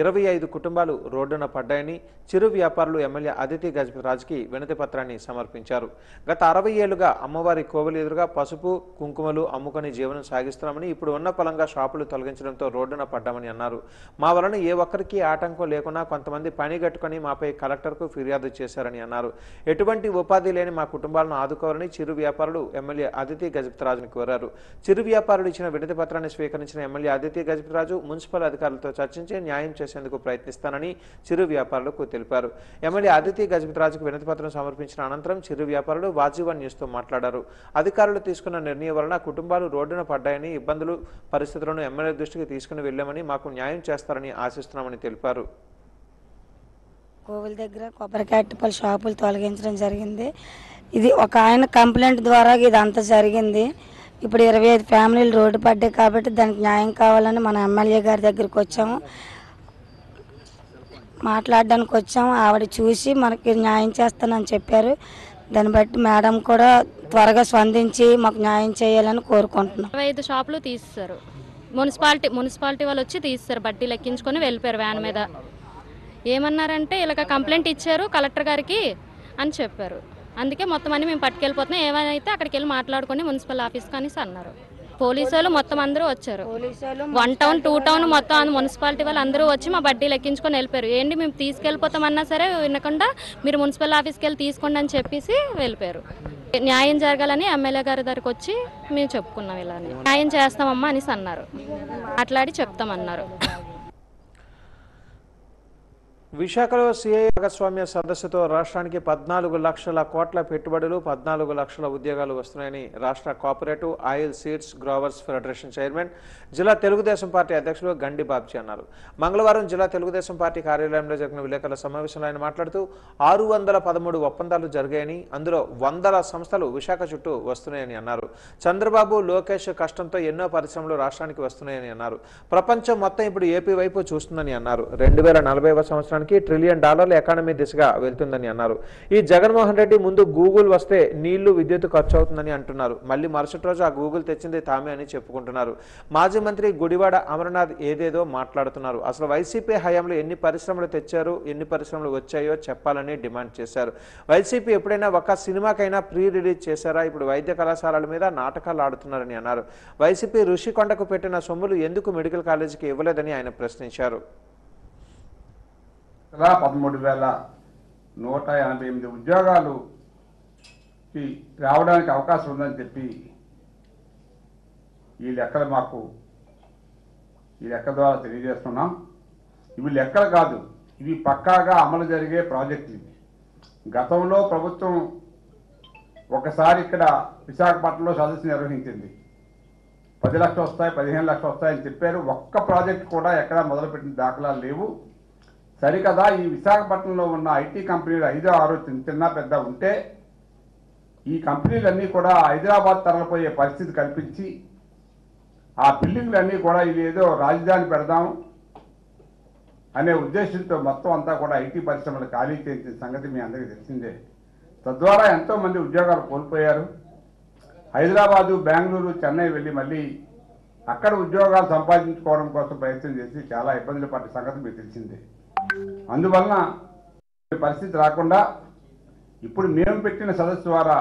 25 కుటుంబాలు రోడ్డున పడ్డాయని చిరు వ్యాపారులు ఎమ్మెల్యే అదితి గజపతిరాజుకి వినతి పత్రాన్ని సమర్పించారు. గత 60 ఏళ్లుగా అమ్మవారి కోవెల ఎదురుగా పసుపు, కుంకుమలు అమ్ముకొని జీవనం సాగిస్తున్నామని, ఇప్పుడు ఉన్న పలంగా షాపులు తొలగించడంతో రోడ్డున పడ్డామని అన్నారు. మా వలన ఏ ఒక్కరికి ఆటంకం లేకున్నా కొంతమంది పని గట్టుకుని మాపై కలెక్టర్కు ఫిర్యాదు చేశారని అన్నారు. ఎటువంటి ఉపాధి లేని మా కుటుంబాలను ఆదుకోవాలని చిరు వ్యాపారులు ఎమ్మెల్యే అదితి గజపతిరాజుని కోరారు. చిరు వ్యాపారులు ఇచ్చిన వినతి పత్రాన్ని స్వీకరించిన ఎమ్మెల్యే అదితి గజపతిరాజు మున్సిపల్ అధికారులతో చర్చించి న్యాయం చేసేందుకు ప్రయత్నిస్తానని చిరు వ్యాపారులకు తెలిపారు. ఎమ్మెల్యే అదితి గజపతిరాజుకు వినతి పత్రం సమర్పించిన అనంతరం చిరు వ్యాపారులు వాజీవన్ న్యూస్తో మాట్లాడారు. అధికారులు తీసుకున్న నిర్ణయం వలన కుటుంబాలు రోడ్డున పడ్డాయని, ఇబ్బందులు పరిస్థితులను ఎమ్మెల్యే దృష్టికి తీసుకుని వెళ్లామని, మాకు న్యాయం చేస్తారని ఆశిస్తున్నామని తెలిపారు. కోవిల్ దగ్గర కొబ్బరికాయ అరటిపళ్ళ షాపులు తొలగించడం జరిగింది. ఇది ఒక ఆయన కంప్లైంట్ ద్వారా ఇదంతా జరిగింది. ఇప్పుడు 25 ఫ్యామిలీలు రోడ్డు పడ్డాయి కాబట్టి దానికి న్యాయం కావాలని మన ఎమ్మెల్యే గారి దగ్గరికి వచ్చాము, మాట్లాడడానికి వచ్చాము. ఆవిడ చూసి మనకి న్యాయం చేస్తానని చెప్పారు. దాన్ని బట్టి మేడం కూడా త్వరగా స్పందించి మాకు న్యాయం చేయాలని కోరుకుంటున్నాం. 25 షాపులు తీస్తారు. మున్సిపాలిటీ వాళ్ళు వచ్చి తీస్తారు, బడ్డీ లెక్కించుకొని వెళ్ళిపోయారు వ్యాన్ మీద. ఏమన్నారంటే ఇలాగ కంప్లైంట్ ఇచ్చారు కలెక్టర్ గారికి అని చెప్పారు. అందుకే మొత్తం అన్ని మేము పట్టుకెళ్ళిపోతున్నాం, ఏమైతే అక్కడికి వెళ్ళి మాట్లాడుకొని మున్సిపల్ ఆఫీస్ కానీ అన్నారు. పోలీసు వాళ్ళు మొత్తం అందరూ వచ్చారు. 1 టౌన్ 2 టౌన్ మొత్తం మున్సిపాలిటీ వాళ్ళు అందరూ వచ్చి మా బడ్డీ లెక్కించుకొని వెళ్ళిపోయారు. ఏంటి మేము తీసుకెళ్ళిపోతామన్నా సరే వినకుండా మీరు మున్సిపల్ ఆఫీస్కి వెళ్ళి తీసుకోండి అని చెప్పేసి వెళ్ళిపోయారు. న్యాయం జరగాలని ఎమ్మెల్యే గారి దగ్గరకు వచ్చి మేము చెప్పుకున్నాం, ఇలా న్యాయం చేస్తామమ్మా అనేసి అన్నారు. మాట్లాడి చెప్తామన్నారు. విశాఖలో సిఐ భాగస్వామ్య సదస్సుతో రాష్ట్రానికి 14 లక్షల కోట్ల పెట్టుబడులు, 14 లక్షల ఉద్యోగాలు వస్తున్నాయని రాష్ట్ర cooperative oil seeds growers federation chairman, జిల్లా తెలుగుదేశం పార్టీ అధ్యక్షులు గండి బాబ్జీ అన్నారు. మంగళవారం జిల్లా తెలుగుదేశం పార్టీ కార్యాలయంలో జరిగిన విలేకరుల సమావేశంలో ఆయన మాట్లాడుతూ 613 ఒప్పందాలు జరిగాయని, అందులో 100 సంస్థలు విశాఖ చుట్టూ వస్తున్నాయని అన్నారు. చంద్రబాబు, లోకేష్ కష్టంతో ఎన్నో పరిశ్రమలు రాష్ట్రానికి వస్తున్నాయని అన్నారు. ప్రపంచం మొత్తం ఇప్పుడు ఏపీ వైపు చూస్తుందని అన్నారు. 2040వ సంవత్సరం $1 ట్రిలియన్ ఎకానమీ దిశగా వెళ్తుందని అన్నారు. ఈ జగన్మోహన్ రెడ్డి ముందు గూగుల్ వస్తే నీళ్లు, విద్యుత్ ఖర్చు అవుతుందని అంటున్నారు. మళ్ళీ మరుసటి రోజు ఆ గూగుల్ తెచ్చింది తామే అని చెప్పుకుంటున్నారు. మాజీ మంత్రి గుడివాడ అమరనాథ్ ఏదేదో మాట్లాడుతున్నారు. అసలు వైసీపీ హయాంలో ఎన్ని పరిశ్రమలు తెచ్చారు, ఎన్ని పరిశ్రమలు వచ్చాయో చెప్పాలని డిమాండ్ చేశారు. వైసీపీ ఎప్పుడైనా ఒక సినిమాకైనా ప్రీ రిలీజ్ చేశారా? ఇప్పుడు వైద్య కళాశాలల మీద నాటకాలు ఆడుతున్నారని అన్నారు. వైసీపీ ఋషికొండకు పెట్టిన సొమ్ములు ఎందుకు మెడికల్ కాలేజీకి ఇవ్వలేదని ఆయన ప్రశ్నించారు. 13,188 ఉద్యోగాలు రావడానికి అవకాశం ఉందని చెప్పి ఈ లెక్కలు మాకు ఈ లెక్క ద్వారా తెలియజేస్తున్నాం. ఇవి లెక్కలు కాదు, ఇవి పక్కాగా అమలు జరిగే ప్రాజెక్టులు. గతంలో ప్రభుత్వం ఒకసారి ఇక్కడ విశాఖపట్నంలో సదస్సు నిర్వహించింది. 10 లక్షలు వస్తాయి, 15 లక్షలు వస్తాయని చెప్పారు. ఒక్క ప్రాజెక్టు కూడా ఎక్కడా మొదలుపెట్టిన దాఖలాలు లేవు. సరికదా ఈ విశాఖపట్నంలో ఉన్న ఐటీ కంపెనీలు 5, 6 చిన్న పెద్ద ఉంటే ఈ కంపెనీలన్నీ కూడా హైదరాబాద్ తరలిపోయే పరిస్థితి కల్పించి ఆ బిల్డింగ్లన్నీ కూడా ఇది ఏదో రాజధాని పెడదాం అనే ఉద్దేశంతో మొత్తం అంతా కూడా ఐటీ పరిశ్రమలు ఖాళీ చేసిన సంగతి మీ అందరికీ తెలిసిందే. తద్వారా ఎంతోమంది ఉద్యోగాలు కోల్పోయారు. హైదరాబాదు, బెంగళూరు, చెన్నై వెళ్ళి మళ్ళీ అక్కడ ఉద్యోగాలు సంపాదించుకోవడం కోసం ప్రయత్నం చేసి చాలా ఇబ్బందులు పడ్డ సంగతి మీకు తెలిసిందే. అందువలన పరిస్థితి రాకుండా ఇప్పుడు మేము పెట్టిన సదస్సు ద్వారా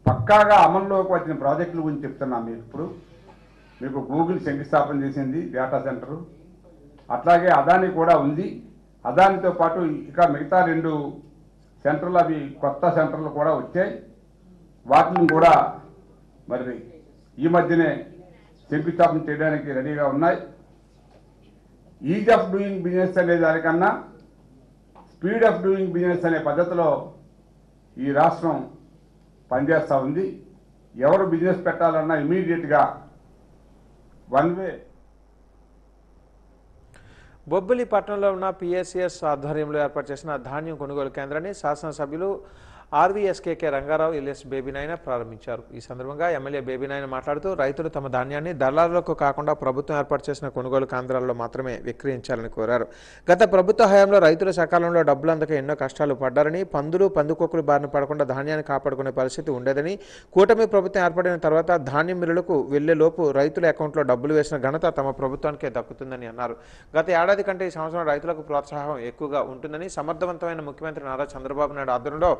పక్కాగా అమల్లోకి వచ్చిన ప్రాజెక్టుల గురించి చెప్తున్నాం. మీకు ఇప్పుడు మీకు గూగుల్ శంకుస్థాపన చేసింది డేటా సెంటరు, అట్లాగే అదాని కూడా ఉంది. అదానితో పాటు ఇక మిగతా 2 సెంటర్లు అవి కొత్త సెంటర్లు కూడా వచ్చాయి. వాటిని కూడా మరి ఈ మధ్యనే శంకుస్థాపన చేయడానికి రెడీగా ఉన్నాయి. ఈజ్ ఆఫ్ డూయింగ్ బిజినెస్ అనే దానికన్నా స్పీడ్ ఆఫ్ డూయింగ్ బిజినెస్ అనే పద్ధతిలో ఈ రాష్ట్రం పనిచేస్తూ ఉంది. ఎవరు బిజినెస్ పెట్టాలన్నా ఇమీడియట్గా వన్ వే. బొబ్బిలి పట్టణంలో ఉన్న పిఎస్సిఎస్ ఆధ్వర్యంలో ఏర్పాటు చేసిన ధాన్యం కొనుగోలు కేంద్రాన్ని శాసనసభ్యులు ఆర్వీఎస్కేకే రంగారావు ఎల్ఎస్ బేబీనాయన ప్రారంభించారు. ఈ సందర్భంగా ఎమ్మెల్యే బేబీనాయన మాట్లాడుతూ రైతులు తమ ధాన్యాన్ని దళారులకు కాకుండా ప్రభుత్వం ఏర్పాటు చేసిన కొనుగోలు కేంద్రాల్లో మాత్రమే విక్రయించాలని కోరారు. గత ప్రభుత్వ హయాంలో రైతులు సకాలంలో డబ్బులు అందక ఎన్నో కష్టాలు పడ్డారని, పందులు పందుకొక్కులు బారిన పడకుండా ధాన్యాన్ని కాపాడుకునే పరిస్థితి ఉండేదని, కూటమి ప్రభుత్వం ఏర్పడిన తర్వాత ధాన్యం మిల్లులకు వెళ్లే లోపు రైతుల అకౌంట్లో డబ్బులు వేసిన ఘనత తమ ప్రభుత్వానికే దక్కుతుందని అన్నారు. గత ఏడాది కంటే ఈ సంవత్సరం రైతులకు ప్రోత్సాహం ఎక్కువగా ఉంటుందని, సమర్థవంతమైన ముఖ్యమంత్రి నారా చంద్రబాబు నాయుడు ఆధ్వర్యంలో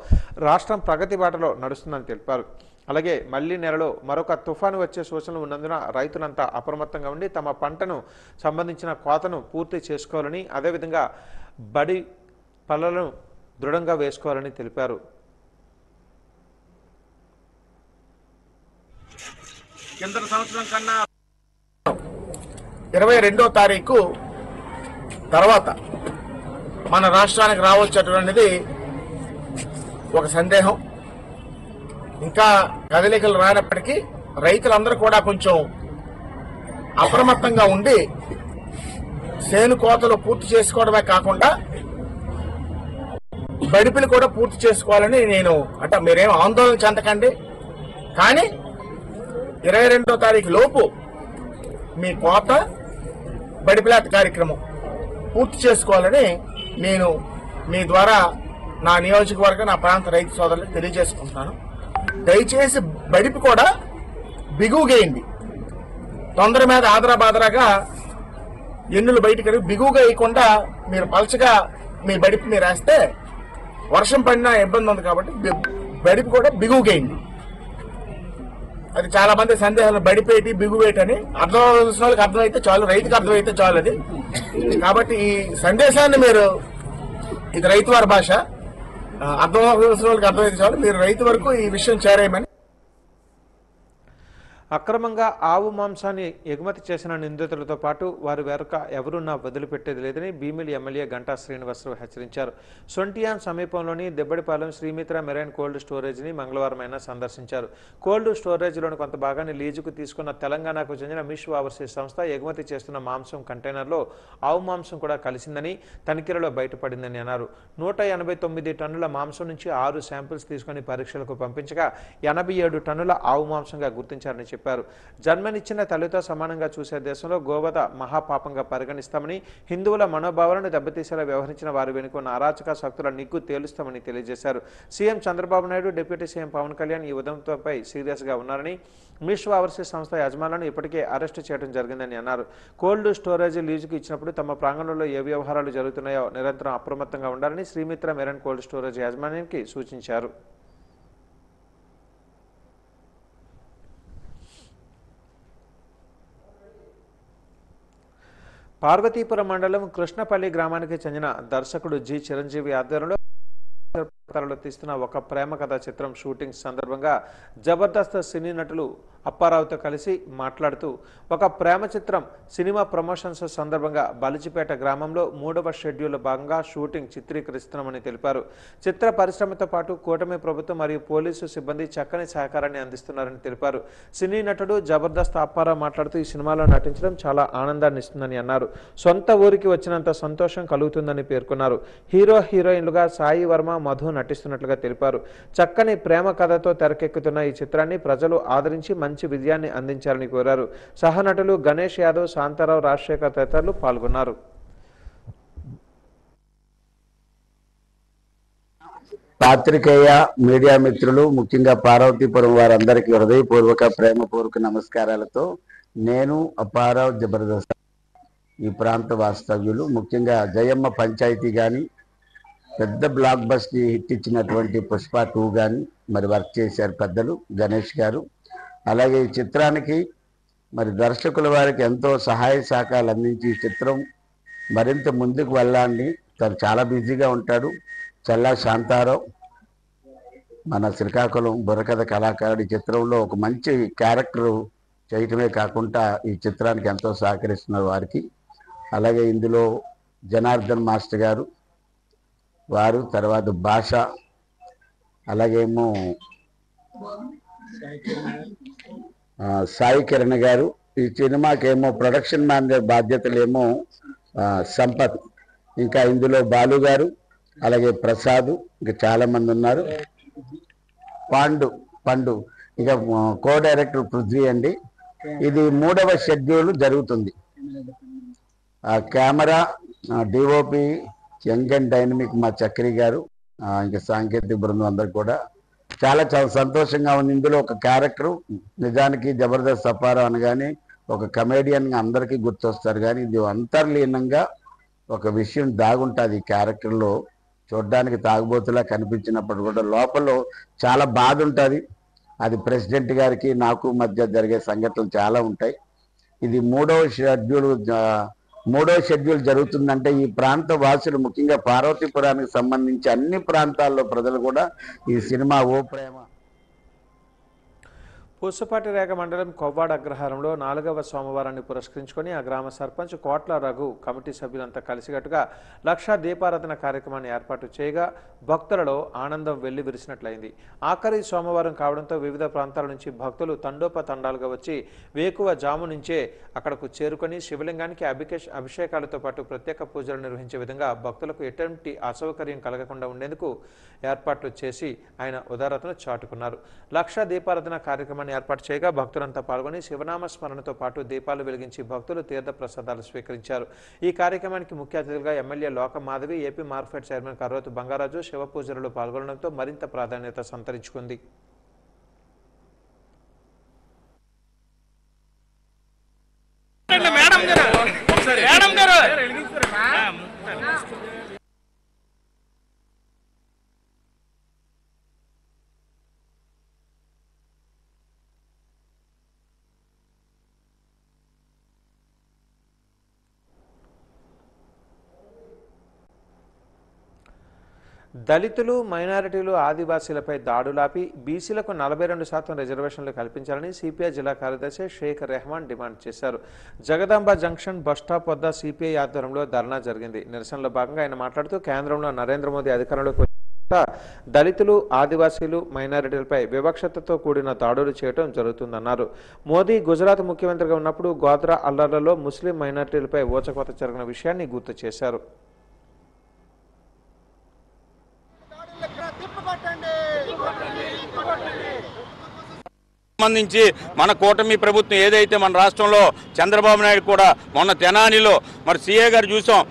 రాష్ట్రం ప్రగతి బాటలో నడుస్తుందని తెలిపారు. అలాగే మళ్లీ నెలలో మరొక తుఫాను వచ్చే సూచనలు ఉన్నందున రైతులంతా అప్రమత్తంగా ఉండి తమ పంటను సంబంధించిన కోతను పూర్తి చేసుకోవాలని, అదేవిధంగా బడి పళ్ళలను దృఢంగా వేసుకోవాలని తెలిపారు. కింద సంవత్సరం కన్నా 22వ తారీఖు తర్వాత మన రాష్ట్రానికి రావచ్చేటువంటిది ఒక సందేహం. ఇంకా కదలికలు రానప్పటికీ రైతులందరూ కూడా కొంచెం అప్రమత్తంగా ఉండి సేను కోతలు పూర్తి చేసుకోవడమే కాకుండా బడిపిలు కూడా పూర్తి చేసుకోవాలని నేను అంటే మీరేం ఆందోళన చెందకండి, కానీ 22వ తారీఖు లోపు మీ కోత బడిపిలాట కార్యక్రమం పూర్తి చేసుకోవాలని నేను మీ ద్వారా నా నియోజకవర్గ నా ప్రాంత రైతు సోదరులకు తెలియజేసుకుంటున్నాను. దయచేసి బడిపి కూడా బిగువుగేయండి. తొందర మీద ఆదరాబాదరాగా ఎన్నులు బయటకు బిగువుగా వేయకుండా మీరు పలచగా మీ బడిపి మీరు వేస్తే వర్షం పడినా ఇబ్బంది ఉంది కాబట్టి బడిపి కూడా బిగువుగేయండి. అది చాలా మంది సందేహాలు బడిపేటి బిగువేటి అని అర్థం వాళ్ళకి అర్థమైతే చాలు, రైతుకి అర్థమైతే చాలు అది. కాబట్టి ఈ సందేశాన్ని మీరు, ఇది రైతు వారి భాష, అర్థం వాళ్ళకి అర్థమైతే చాలు, మీరు రైతు వరకు ఈ విషయం చేరేయమని. అక్రమంగా ఆవు మాంసాన్ని ఎగుమతి చేసిన నిందితులతో పాటు వారి వెనుక ఎవరున్నా వదిలిపెట్టేది లేదని భీమిలి ఎమ్మెల్యే గంటా శ్రీనివాసరావు హెచ్చరించారు. సొంటియాన్ సమీపంలోని దెబ్బడిపాలెం శ్రీమిత్ర మెరైన్ కోల్డ్ స్టోరేజ్ని మంగళవారం ఆయన సందర్శించారు. కోల్డ్ స్టోరేజ్లోని కొంత భాగాన్ని లీజుకు తీసుకున్న తెలంగాణకు చెందిన మిష్ ఓవర్సీస్ సంస్థ ఎగుమతి చేస్తున్న మాంసం కంటైనర్లో ఆవు మాంసం కూడా కలిసిందని తనిఖీలలో బయటపడిందని అన్నారు. 189 టన్నుల మాంసం నుంచి 6 శాంపిల్స్ తీసుకుని పరీక్షలకు పంపించగా 87 టన్నుల ఆవు మాంసంగా గుర్తించారని చెప్పారు. జన్మనిచ్చిన తల్లితో సమానంగా చూసే దేశంలో గోవధ మహాపాపంగా పరిగణిస్తామని, హిందువుల మనోభావాలను దెబ్బతీసేలా వ్యవహరించిన వారి వెనుకున్న అరాచక శక్తుల నిగ్గు తేలుస్తామని తెలియజేశారు. CM Chandrababu Naidu, deputy CM Pawan Kalyan ఈ ఉదంతంపై సీరియస్గా ఉన్నారని, మిష్ ఓవర్సీస్ సంస్థ యజమానులను ఇప్పటికే అరెస్టు చేయడం జరిగిందని అన్నారు. కోల్డ్ స్టోరేజ్ లీజుకు ఇచ్చినప్పుడు తమ ప్రాంగణంలో ఏ వ్యవహారాలు జరుగుతున్నాయో నిరంతరం అప్రమత్తంగా ఉండాలని శ్రీమిత్ర మెరైన్ కోల్డ్ స్టోరేజ్ యాజమాన్యానికి సూచించారు. పార్వతీపురం మండలం కృష్ణపల్లి గ్రామానికి చెందిన దర్శకుడు జి చిరంజీవి ఆధ్వర్యంలో తీస్తున్న ఒక ప్రేమ కథ చిత్రం షూటింగ్ సందర్భంగా జబర్దస్త్ సినీ నటులు అప్పారావుతో కలిసి మాట్లాడుతూ ఒక ప్రేమ చిత్రం సినిమా ప్రమోషన్స్ సందర్భంగా బలిజిపేట గ్రామంలో 3వ షెడ్యూల్ భాగంగా షూటింగ్ చిత్రీకరిస్తున్నామని తెలిపారు. చిత్ర పరిశ్రమతో పాటు కూటమి ప్రభుత్వం మరియు పోలీసు సిబ్బంది చక్కని సహకారాన్ని అందిస్తున్నారని తెలిపారు. సినీ నటుడు జబర్దస్త్ అప్పారావు మాట్లాడుతూ ఈ సినిమాలో నటించడం చాలా ఆనందాన్ని ఇస్తుందని అన్నారు. సొంత ఊరికి వచ్చినంత సంతోషం కలుగుతుందని పేర్కొన్నారు. హీరో హీరోయిన్లుగా సాయి వర్మ, మధు నటిస్తున్నట్లుగా తెలిపారు. చక్కని ప్రేమ కథతో తెరకెక్కుతున్న ఈ చిత్రాన్ని ప్రజలు ఆదరించి మంచి విజయాన్ని అందించాలని కోరారు. సహనటులు గణేష్ యాదవ్, శాంతారావు, రాజశేఖర్ తదితరులు పాల్గొన్నారు. పాత్రికేయ మీడియా మిత్రులు, ముఖ్యంగా పార్వతీపురం వారందరికీ హృదయపూర్వక ప్రేమపూర్వక నమస్కారాలతో నేను అప్పారావు జబర్దస్త్ ఈ ప్రాంత వాస్తవ్యులు, ముఖ్యంగా జయమ్మ పంచాయతీ కానీ పెద్ద బ్లాక్ బస్టర్ హిట్ ఇచ్చినటువంటి పుష్ప 2 కానీ మరి వర్క్ చేశారు పెద్దలు గణేష్ గారు. అలాగే ఈ చిత్రానికి మరి దర్శకుల వారికి ఎంతో సహాయ సహకారాలు అందించి ఈ చిత్రం మరింత ముందుకు వెళ్ళాలని తను చాలా బిజీగా ఉంటాడు. చల్లా శాంతారావు మన శ్రీకాకుళం బుర్రకథ కళాకారుడు ఈ చిత్రంలో ఒక మంచి క్యారెక్టర్ చేయటమే కాకుండా ఈ చిత్రానికి ఎంతో సహకరిస్తున్నారు వారికి. అలాగే ఇందులో జనార్దన్ మాస్టర్ గారు వారు, తర్వాత భాష, అలాగేమో సాయి కిరణ్ గారు. ఈ సినిమాకేమో ప్రొడక్షన్ మేనేజర్ బాధ్యతలేమో సంపత్, ఇంకా ఇందులో బాలు గారు, అలాగే ప్రసాద్, ఇంకా చాలా మంది ఉన్నారు. పండు ఇక కో డైరెక్టర్ పృథ్వీ అండి. ఇది 3వ షెడ్యూల్ జరుగుతుంది. Camera DOP young and dynamic మా చక్రి గారు, ఇంకా సాంకేతిక బృందం అందరు కూడా చాలా చాలా సంతోషంగా ఉంది. ఇందులో ఒక క్యారెక్టరు నిజానికి జబర్దస్త్ అపారం అనగానే ఒక కమేడియన్గా అందరికీ గుర్తొస్తారు, కానీ ఇది అంతర్లీనంగా ఒక విషయం దాగుంటుంది ఈ క్యారెక్టర్లో. చూడడానికి తాగుబోతులా కనిపించినప్పుడు కూడా లోపల చాలా బాధ ఉంటుంది. అది ప్రెసిడెంట్ గారికి నాకు మధ్య జరిగే సంఘటనలు చాలా ఉంటాయి. ఇది 3వ షెడ్యూల్ జరుగుతుందంటే ఈ ప్రాంత వాసులు, ముఖ్యంగా పార్వతీపురానికి సంబంధించి అన్ని ప్రాంతాల్లో ప్రజలు కూడా ఈ సినిమా ఓ ప్రేమ. పూసపాటి రేఖ మండలం కొవ్వాడ అగ్రహారంలో 4వ సోమవారాన్ని పురస్కరించుకొని ఆ గ్రామ సర్పంచ్ కోట్ల రఘు కమిటీ సభ్యులంతా కలిసికట్టుగా లక్ష దీపారాధన కార్యక్రమాన్ని ఏర్పాటు చేయగా భక్తులలో ఆనందం వెళ్లి విరిసినట్లయింది. ఆఖరి సోమవారం కావడంతో వివిధ ప్రాంతాల నుంచి భక్తులు తండోపతండాలుగా వచ్చి వేకువ జాము నుంచే అక్కడకు చేరుకొని శివలింగానికి అభిషేకాలతో పాటు ప్రత్యేక పూజలు నిర్వహించే విధంగా భక్తులకు ఎటువంటి అసౌకర్యం కలగకుండా ఉండేందుకు ఏర్పాట్లు చేసి ఆయన ఉదారతను చాటుకున్నారు. లక్ష దీపారాధన కార్యక్రమాన్ని ఏర్పాటు చేయగా భక్తులంతా పాల్గొని శివనామ స్మరణతో పాటు దీపాలు వెలిగించి భక్తులు తీర్థ ప్రసాదాలు స్వీకరించారు. ఈ కార్యక్రమానికి ముఖ్య అతిథులుగా MLA Loka Madhavi, AP market chairman Karrothu Bangaraju Shiva పూజలలో పాల్గొనడంతో మరింత ప్రాధాన్యత సంతరించుకుంది. దళితులు, మైనారిటీలు, ఆదివాసీలపై దాడులాపి బీసీలకు 42% రిజర్వేషన్లు కల్పించాలని సిపిఐ జిల్లా కార్యదర్శి షేక్ రెహమాన్ డిమాండ్ చేశారు. జగదాంబ జంక్షన్ బస్టాప్ వద్ద సిపిఐ ఆధ్వర్యంలో ధర్నా జరిగింది. నిరసనలో భాగంగా ఆయన మాట్లాడుతూ కేంద్రంలో నరేంద్ర మోదీ అధికారంలోకి వచ్చిన దళితులు, ఆదివాసీలు, మైనారిటీలపై వివక్షతతో కూడిన దాడులు చేయడం జరుగుతుందన్నారు. మోదీ గుజరాత్ ముఖ్యమంత్రిగా ఉన్నప్పుడు గోద్రా అల్లర్లలో ముస్లిం మైనారిటీలపై ఊచకోత జరిగిన విషయాన్ని గుర్తు చేశారు. సంబంధించి మన కూటమి ప్రభుత్వం ఏదైతే మన రాష్ట్రంలో చంద్రబాబు నాయుడు కూడా మొన్న తెనాలిలో మరి సీఏ గారు చూసాం,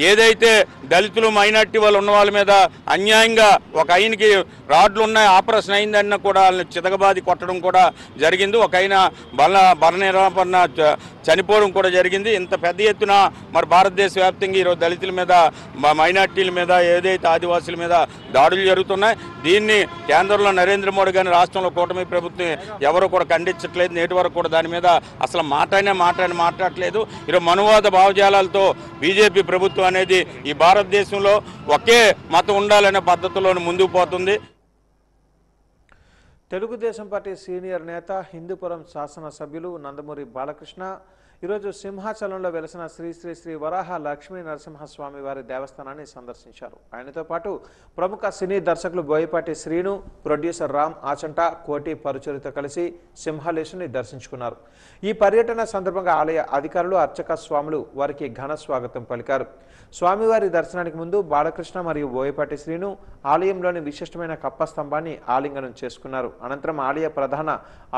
ఏదైతే దళితులు మైనార్టీ వాళ్ళు ఉన్న వాళ్ళ మీద అన్యాయంగా ఒక ఆయనకి రాడ్లు ఉన్నాయి, ఆపరేషన్ అయిందన్న కూడా వాళ్ళని చితకబాది కొట్టడం కూడా జరిగింది. ఒక ఆయన బల నిరాపరణ చనిపోవడం కూడా జరిగింది. ఇంత పెద్ద ఎత్తున మరి భారతదేశ వ్యాప్తంగా ఈరోజు దళితుల మీద, మైనార్టీల మీద, ఏదైతే ఆదివాసుల మీద దాడులు జరుగుతున్నాయి. దీన్ని కేంద్రంలో నరేంద్ర మోడీ గారిని, రాష్ట్రంలో కూటమి ప్రభుత్వం ఎవరు కూడా ఖండించట్లేదు. నేటి వరకు కూడా దాని మీద అసలు మాట్లాడట్లేదు. ఈరోజు మనువాద భావజాలాలతో బీజేపీ ప్రభుత్వం అనేది ఈ భారతదేశంలో ఒకే మతం ఉండాలనే పద్ధతిలో ముందుకు పోతుంది. తెలుగుదేశం పార్టీ సీనియర్ నేత, హిందూపురం శాసనసభ్యులు నందమూరి బాలకృష్ణ ఈరోజు సింహాచలంలో వెలసిన శ్రీ శ్రీ శ్రీ వరాహ లక్ష్మీ నరసింహస్వామి వారి దేవస్థానాన్ని సందర్శించారు. ఆయనతో పాటు ప్రముఖ సినీ దర్శకులు బోయపాటి శ్రీను, ప్రొడ్యూసర్ రామ్ ఆచంట, కోటి పరుచూరితో కలిసి సింహాలేశుని దర్శించుకున్నారు. ఈ పర్యటన సందర్భంగా ఆలయ అధికారులు, అర్చక స్వాములు వారికి ఘన స్వాగతం పలికారు. స్వామివారి దర్శనానికి ముందు బాలకృష్ణ మరియు బోయపాటి శ్రీను ఆలయంలోని విశిష్టమైన కప్ప స్తంభాన్ని ఆలింగనం చేసుకున్నారు. అనంతరం ఆలయ ప్రధాన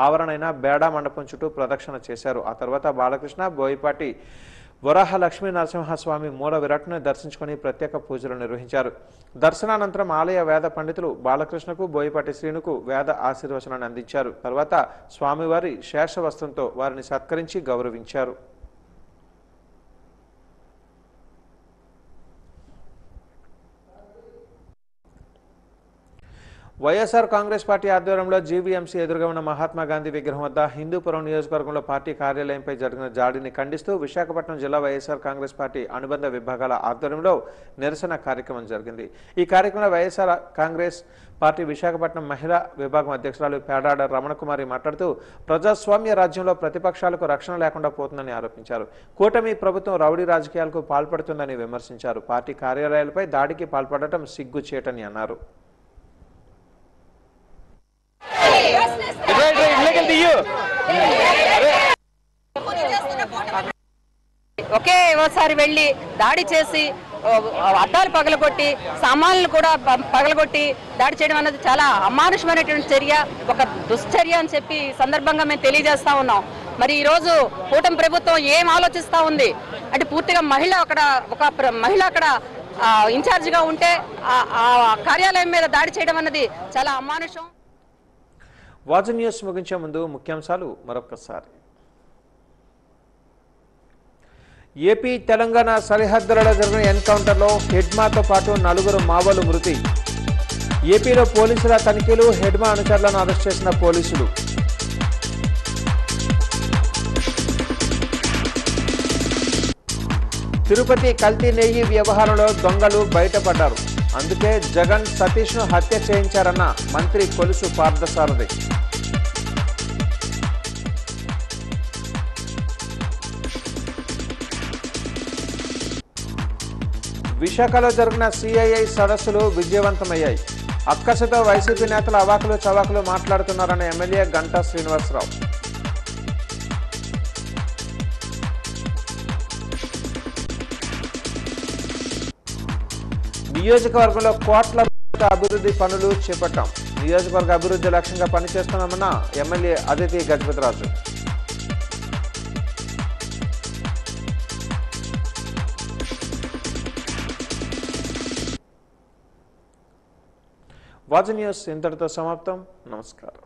ఆవరణైన బేడా మండపం చుట్టూ ప్రదక్షిణ చేశారు. ఆ తర్వాత బాలకృష్ణ, బోయపాటి వరాహ లక్ష్మీ నరసింహస్వామి మూల విరాట్ను దర్శించుకుని ప్రత్యేక పూజలు నిర్వహించారు. దర్శనానంతరం ఆలయ వేద పండితులు బాలకృష్ణకు, బోయపాటి శ్రీనుకు వేద ఆశీర్వచనాన్ని అందించారు. తర్వాత స్వామివారి శేష వస్త్రంతో వారిని సత్కరించి గౌరవించారు. వైఎస్ఆర్ కాంగ్రెస్ పార్టీ ఆధ్వర్యంలో జీవీఎంసీ ఎదురుగా ఉన్న మహాత్మా గాంధీ విగ్రహం వద్ద హిందూపురం నియోజకవర్గంలో పార్టీ కార్యాలయంపై జరిగిన దాడిని ఖండిస్తూ విశాఖపట్నం జిల్లా వైఎస్ఆర్ కాంగ్రెస్ పార్టీ అనుబంధ విభాగాల ఆధ్వర్యంలో నిరసన కార్యక్రమం జరిగింది. ఈ కార్యక్రమంలో వైఎస్ఆర్ కాంగ్రెస్ పార్టీ విశాఖపట్నం మహిళా విభాగం అధ్యక్షురాలు పేడాడ రమణకుమారి మాట్లాడుతూ ప్రజాస్వామ్య రాజ్యంలో ప్రతిపక్షాలకు రక్షణ లేకుండా పోతుందని ఆరోపించారు. కూటమి ప్రభుత్వం రౌడీ రాజకీయాలకు పాల్పడుతుందని విమర్శించారు. పార్టీ కార్యాలయాలపై దాడికి పాల్పడటం సిగ్గుచేటని అన్నారు. ఒకేసారి వెళ్ళి దాడి చేసి అద్దాలు పగలగొట్టి సామాన్లు కూడా పగలగొట్టి దాడి చేయడం అన్నది చాలా అమానుషమైనటువంటి చర్య, ఒక దుశ్చర్య అని చెప్పి సందర్భంగా మేము తెలియజేస్తా ఉన్నాం. మరి ఈరోజు కూటమి ప్రభుత్వం ఏం ఆలోచిస్తూ ఉంది అంటే పూర్తిగా మహిళ అక్కడ ఒక మహిళ అక్కడ ఇన్ఛార్జిగా ఉంటే ఆ కార్యాలయం మీద దాడి చేయడం అన్నది చాలా అమానుషం. వాజు న్యూస్ ముగించే ముందు ముఖ్యాంశాలు మరొకసారి. ఏపీ తెలంగాణ సరిహద్దులలో జరిగిన ఎన్కౌంటర్లో హెడ్మాతో పాటు 4 మావోలు మృతి. ఏపీలో పోలీసుల తనిఖీలు, హెడ్మా అనుచరులను అరెస్ట్ చేసిన పోలీసులు. తిరుపతి కల్తీ నెయ్యి వ్యవహారంలో దొంగలు బయటపడ్డారు. అందుకే జగన్ సతీష్ను హత్య చేయించారన్న మంత్రి కొలుసు పార్థసారథి. విశాఖలో జరిగిన సిఐఐ సదస్సులు విజయవంతమయ్యాయి. అక్కసతో వైసీపీ నేతలు అవాకులు చవాకులు మాట్లాడుతున్నారన్న ఎమ్మెల్యే గంటా శ్రీనివాసరావు. నియోజకవర్గంలో కోట్ల రూపాయల అభివృద్ధి పనులు చేపట్టాం. నియోజకవర్గ అభివృద్ధి లక్ష్యంగా పనిచేస్తున్నామన్న MLA Aditi Gajapathiraju. Vase news ఇంతటితో సమాప్తం. నమస్కారం.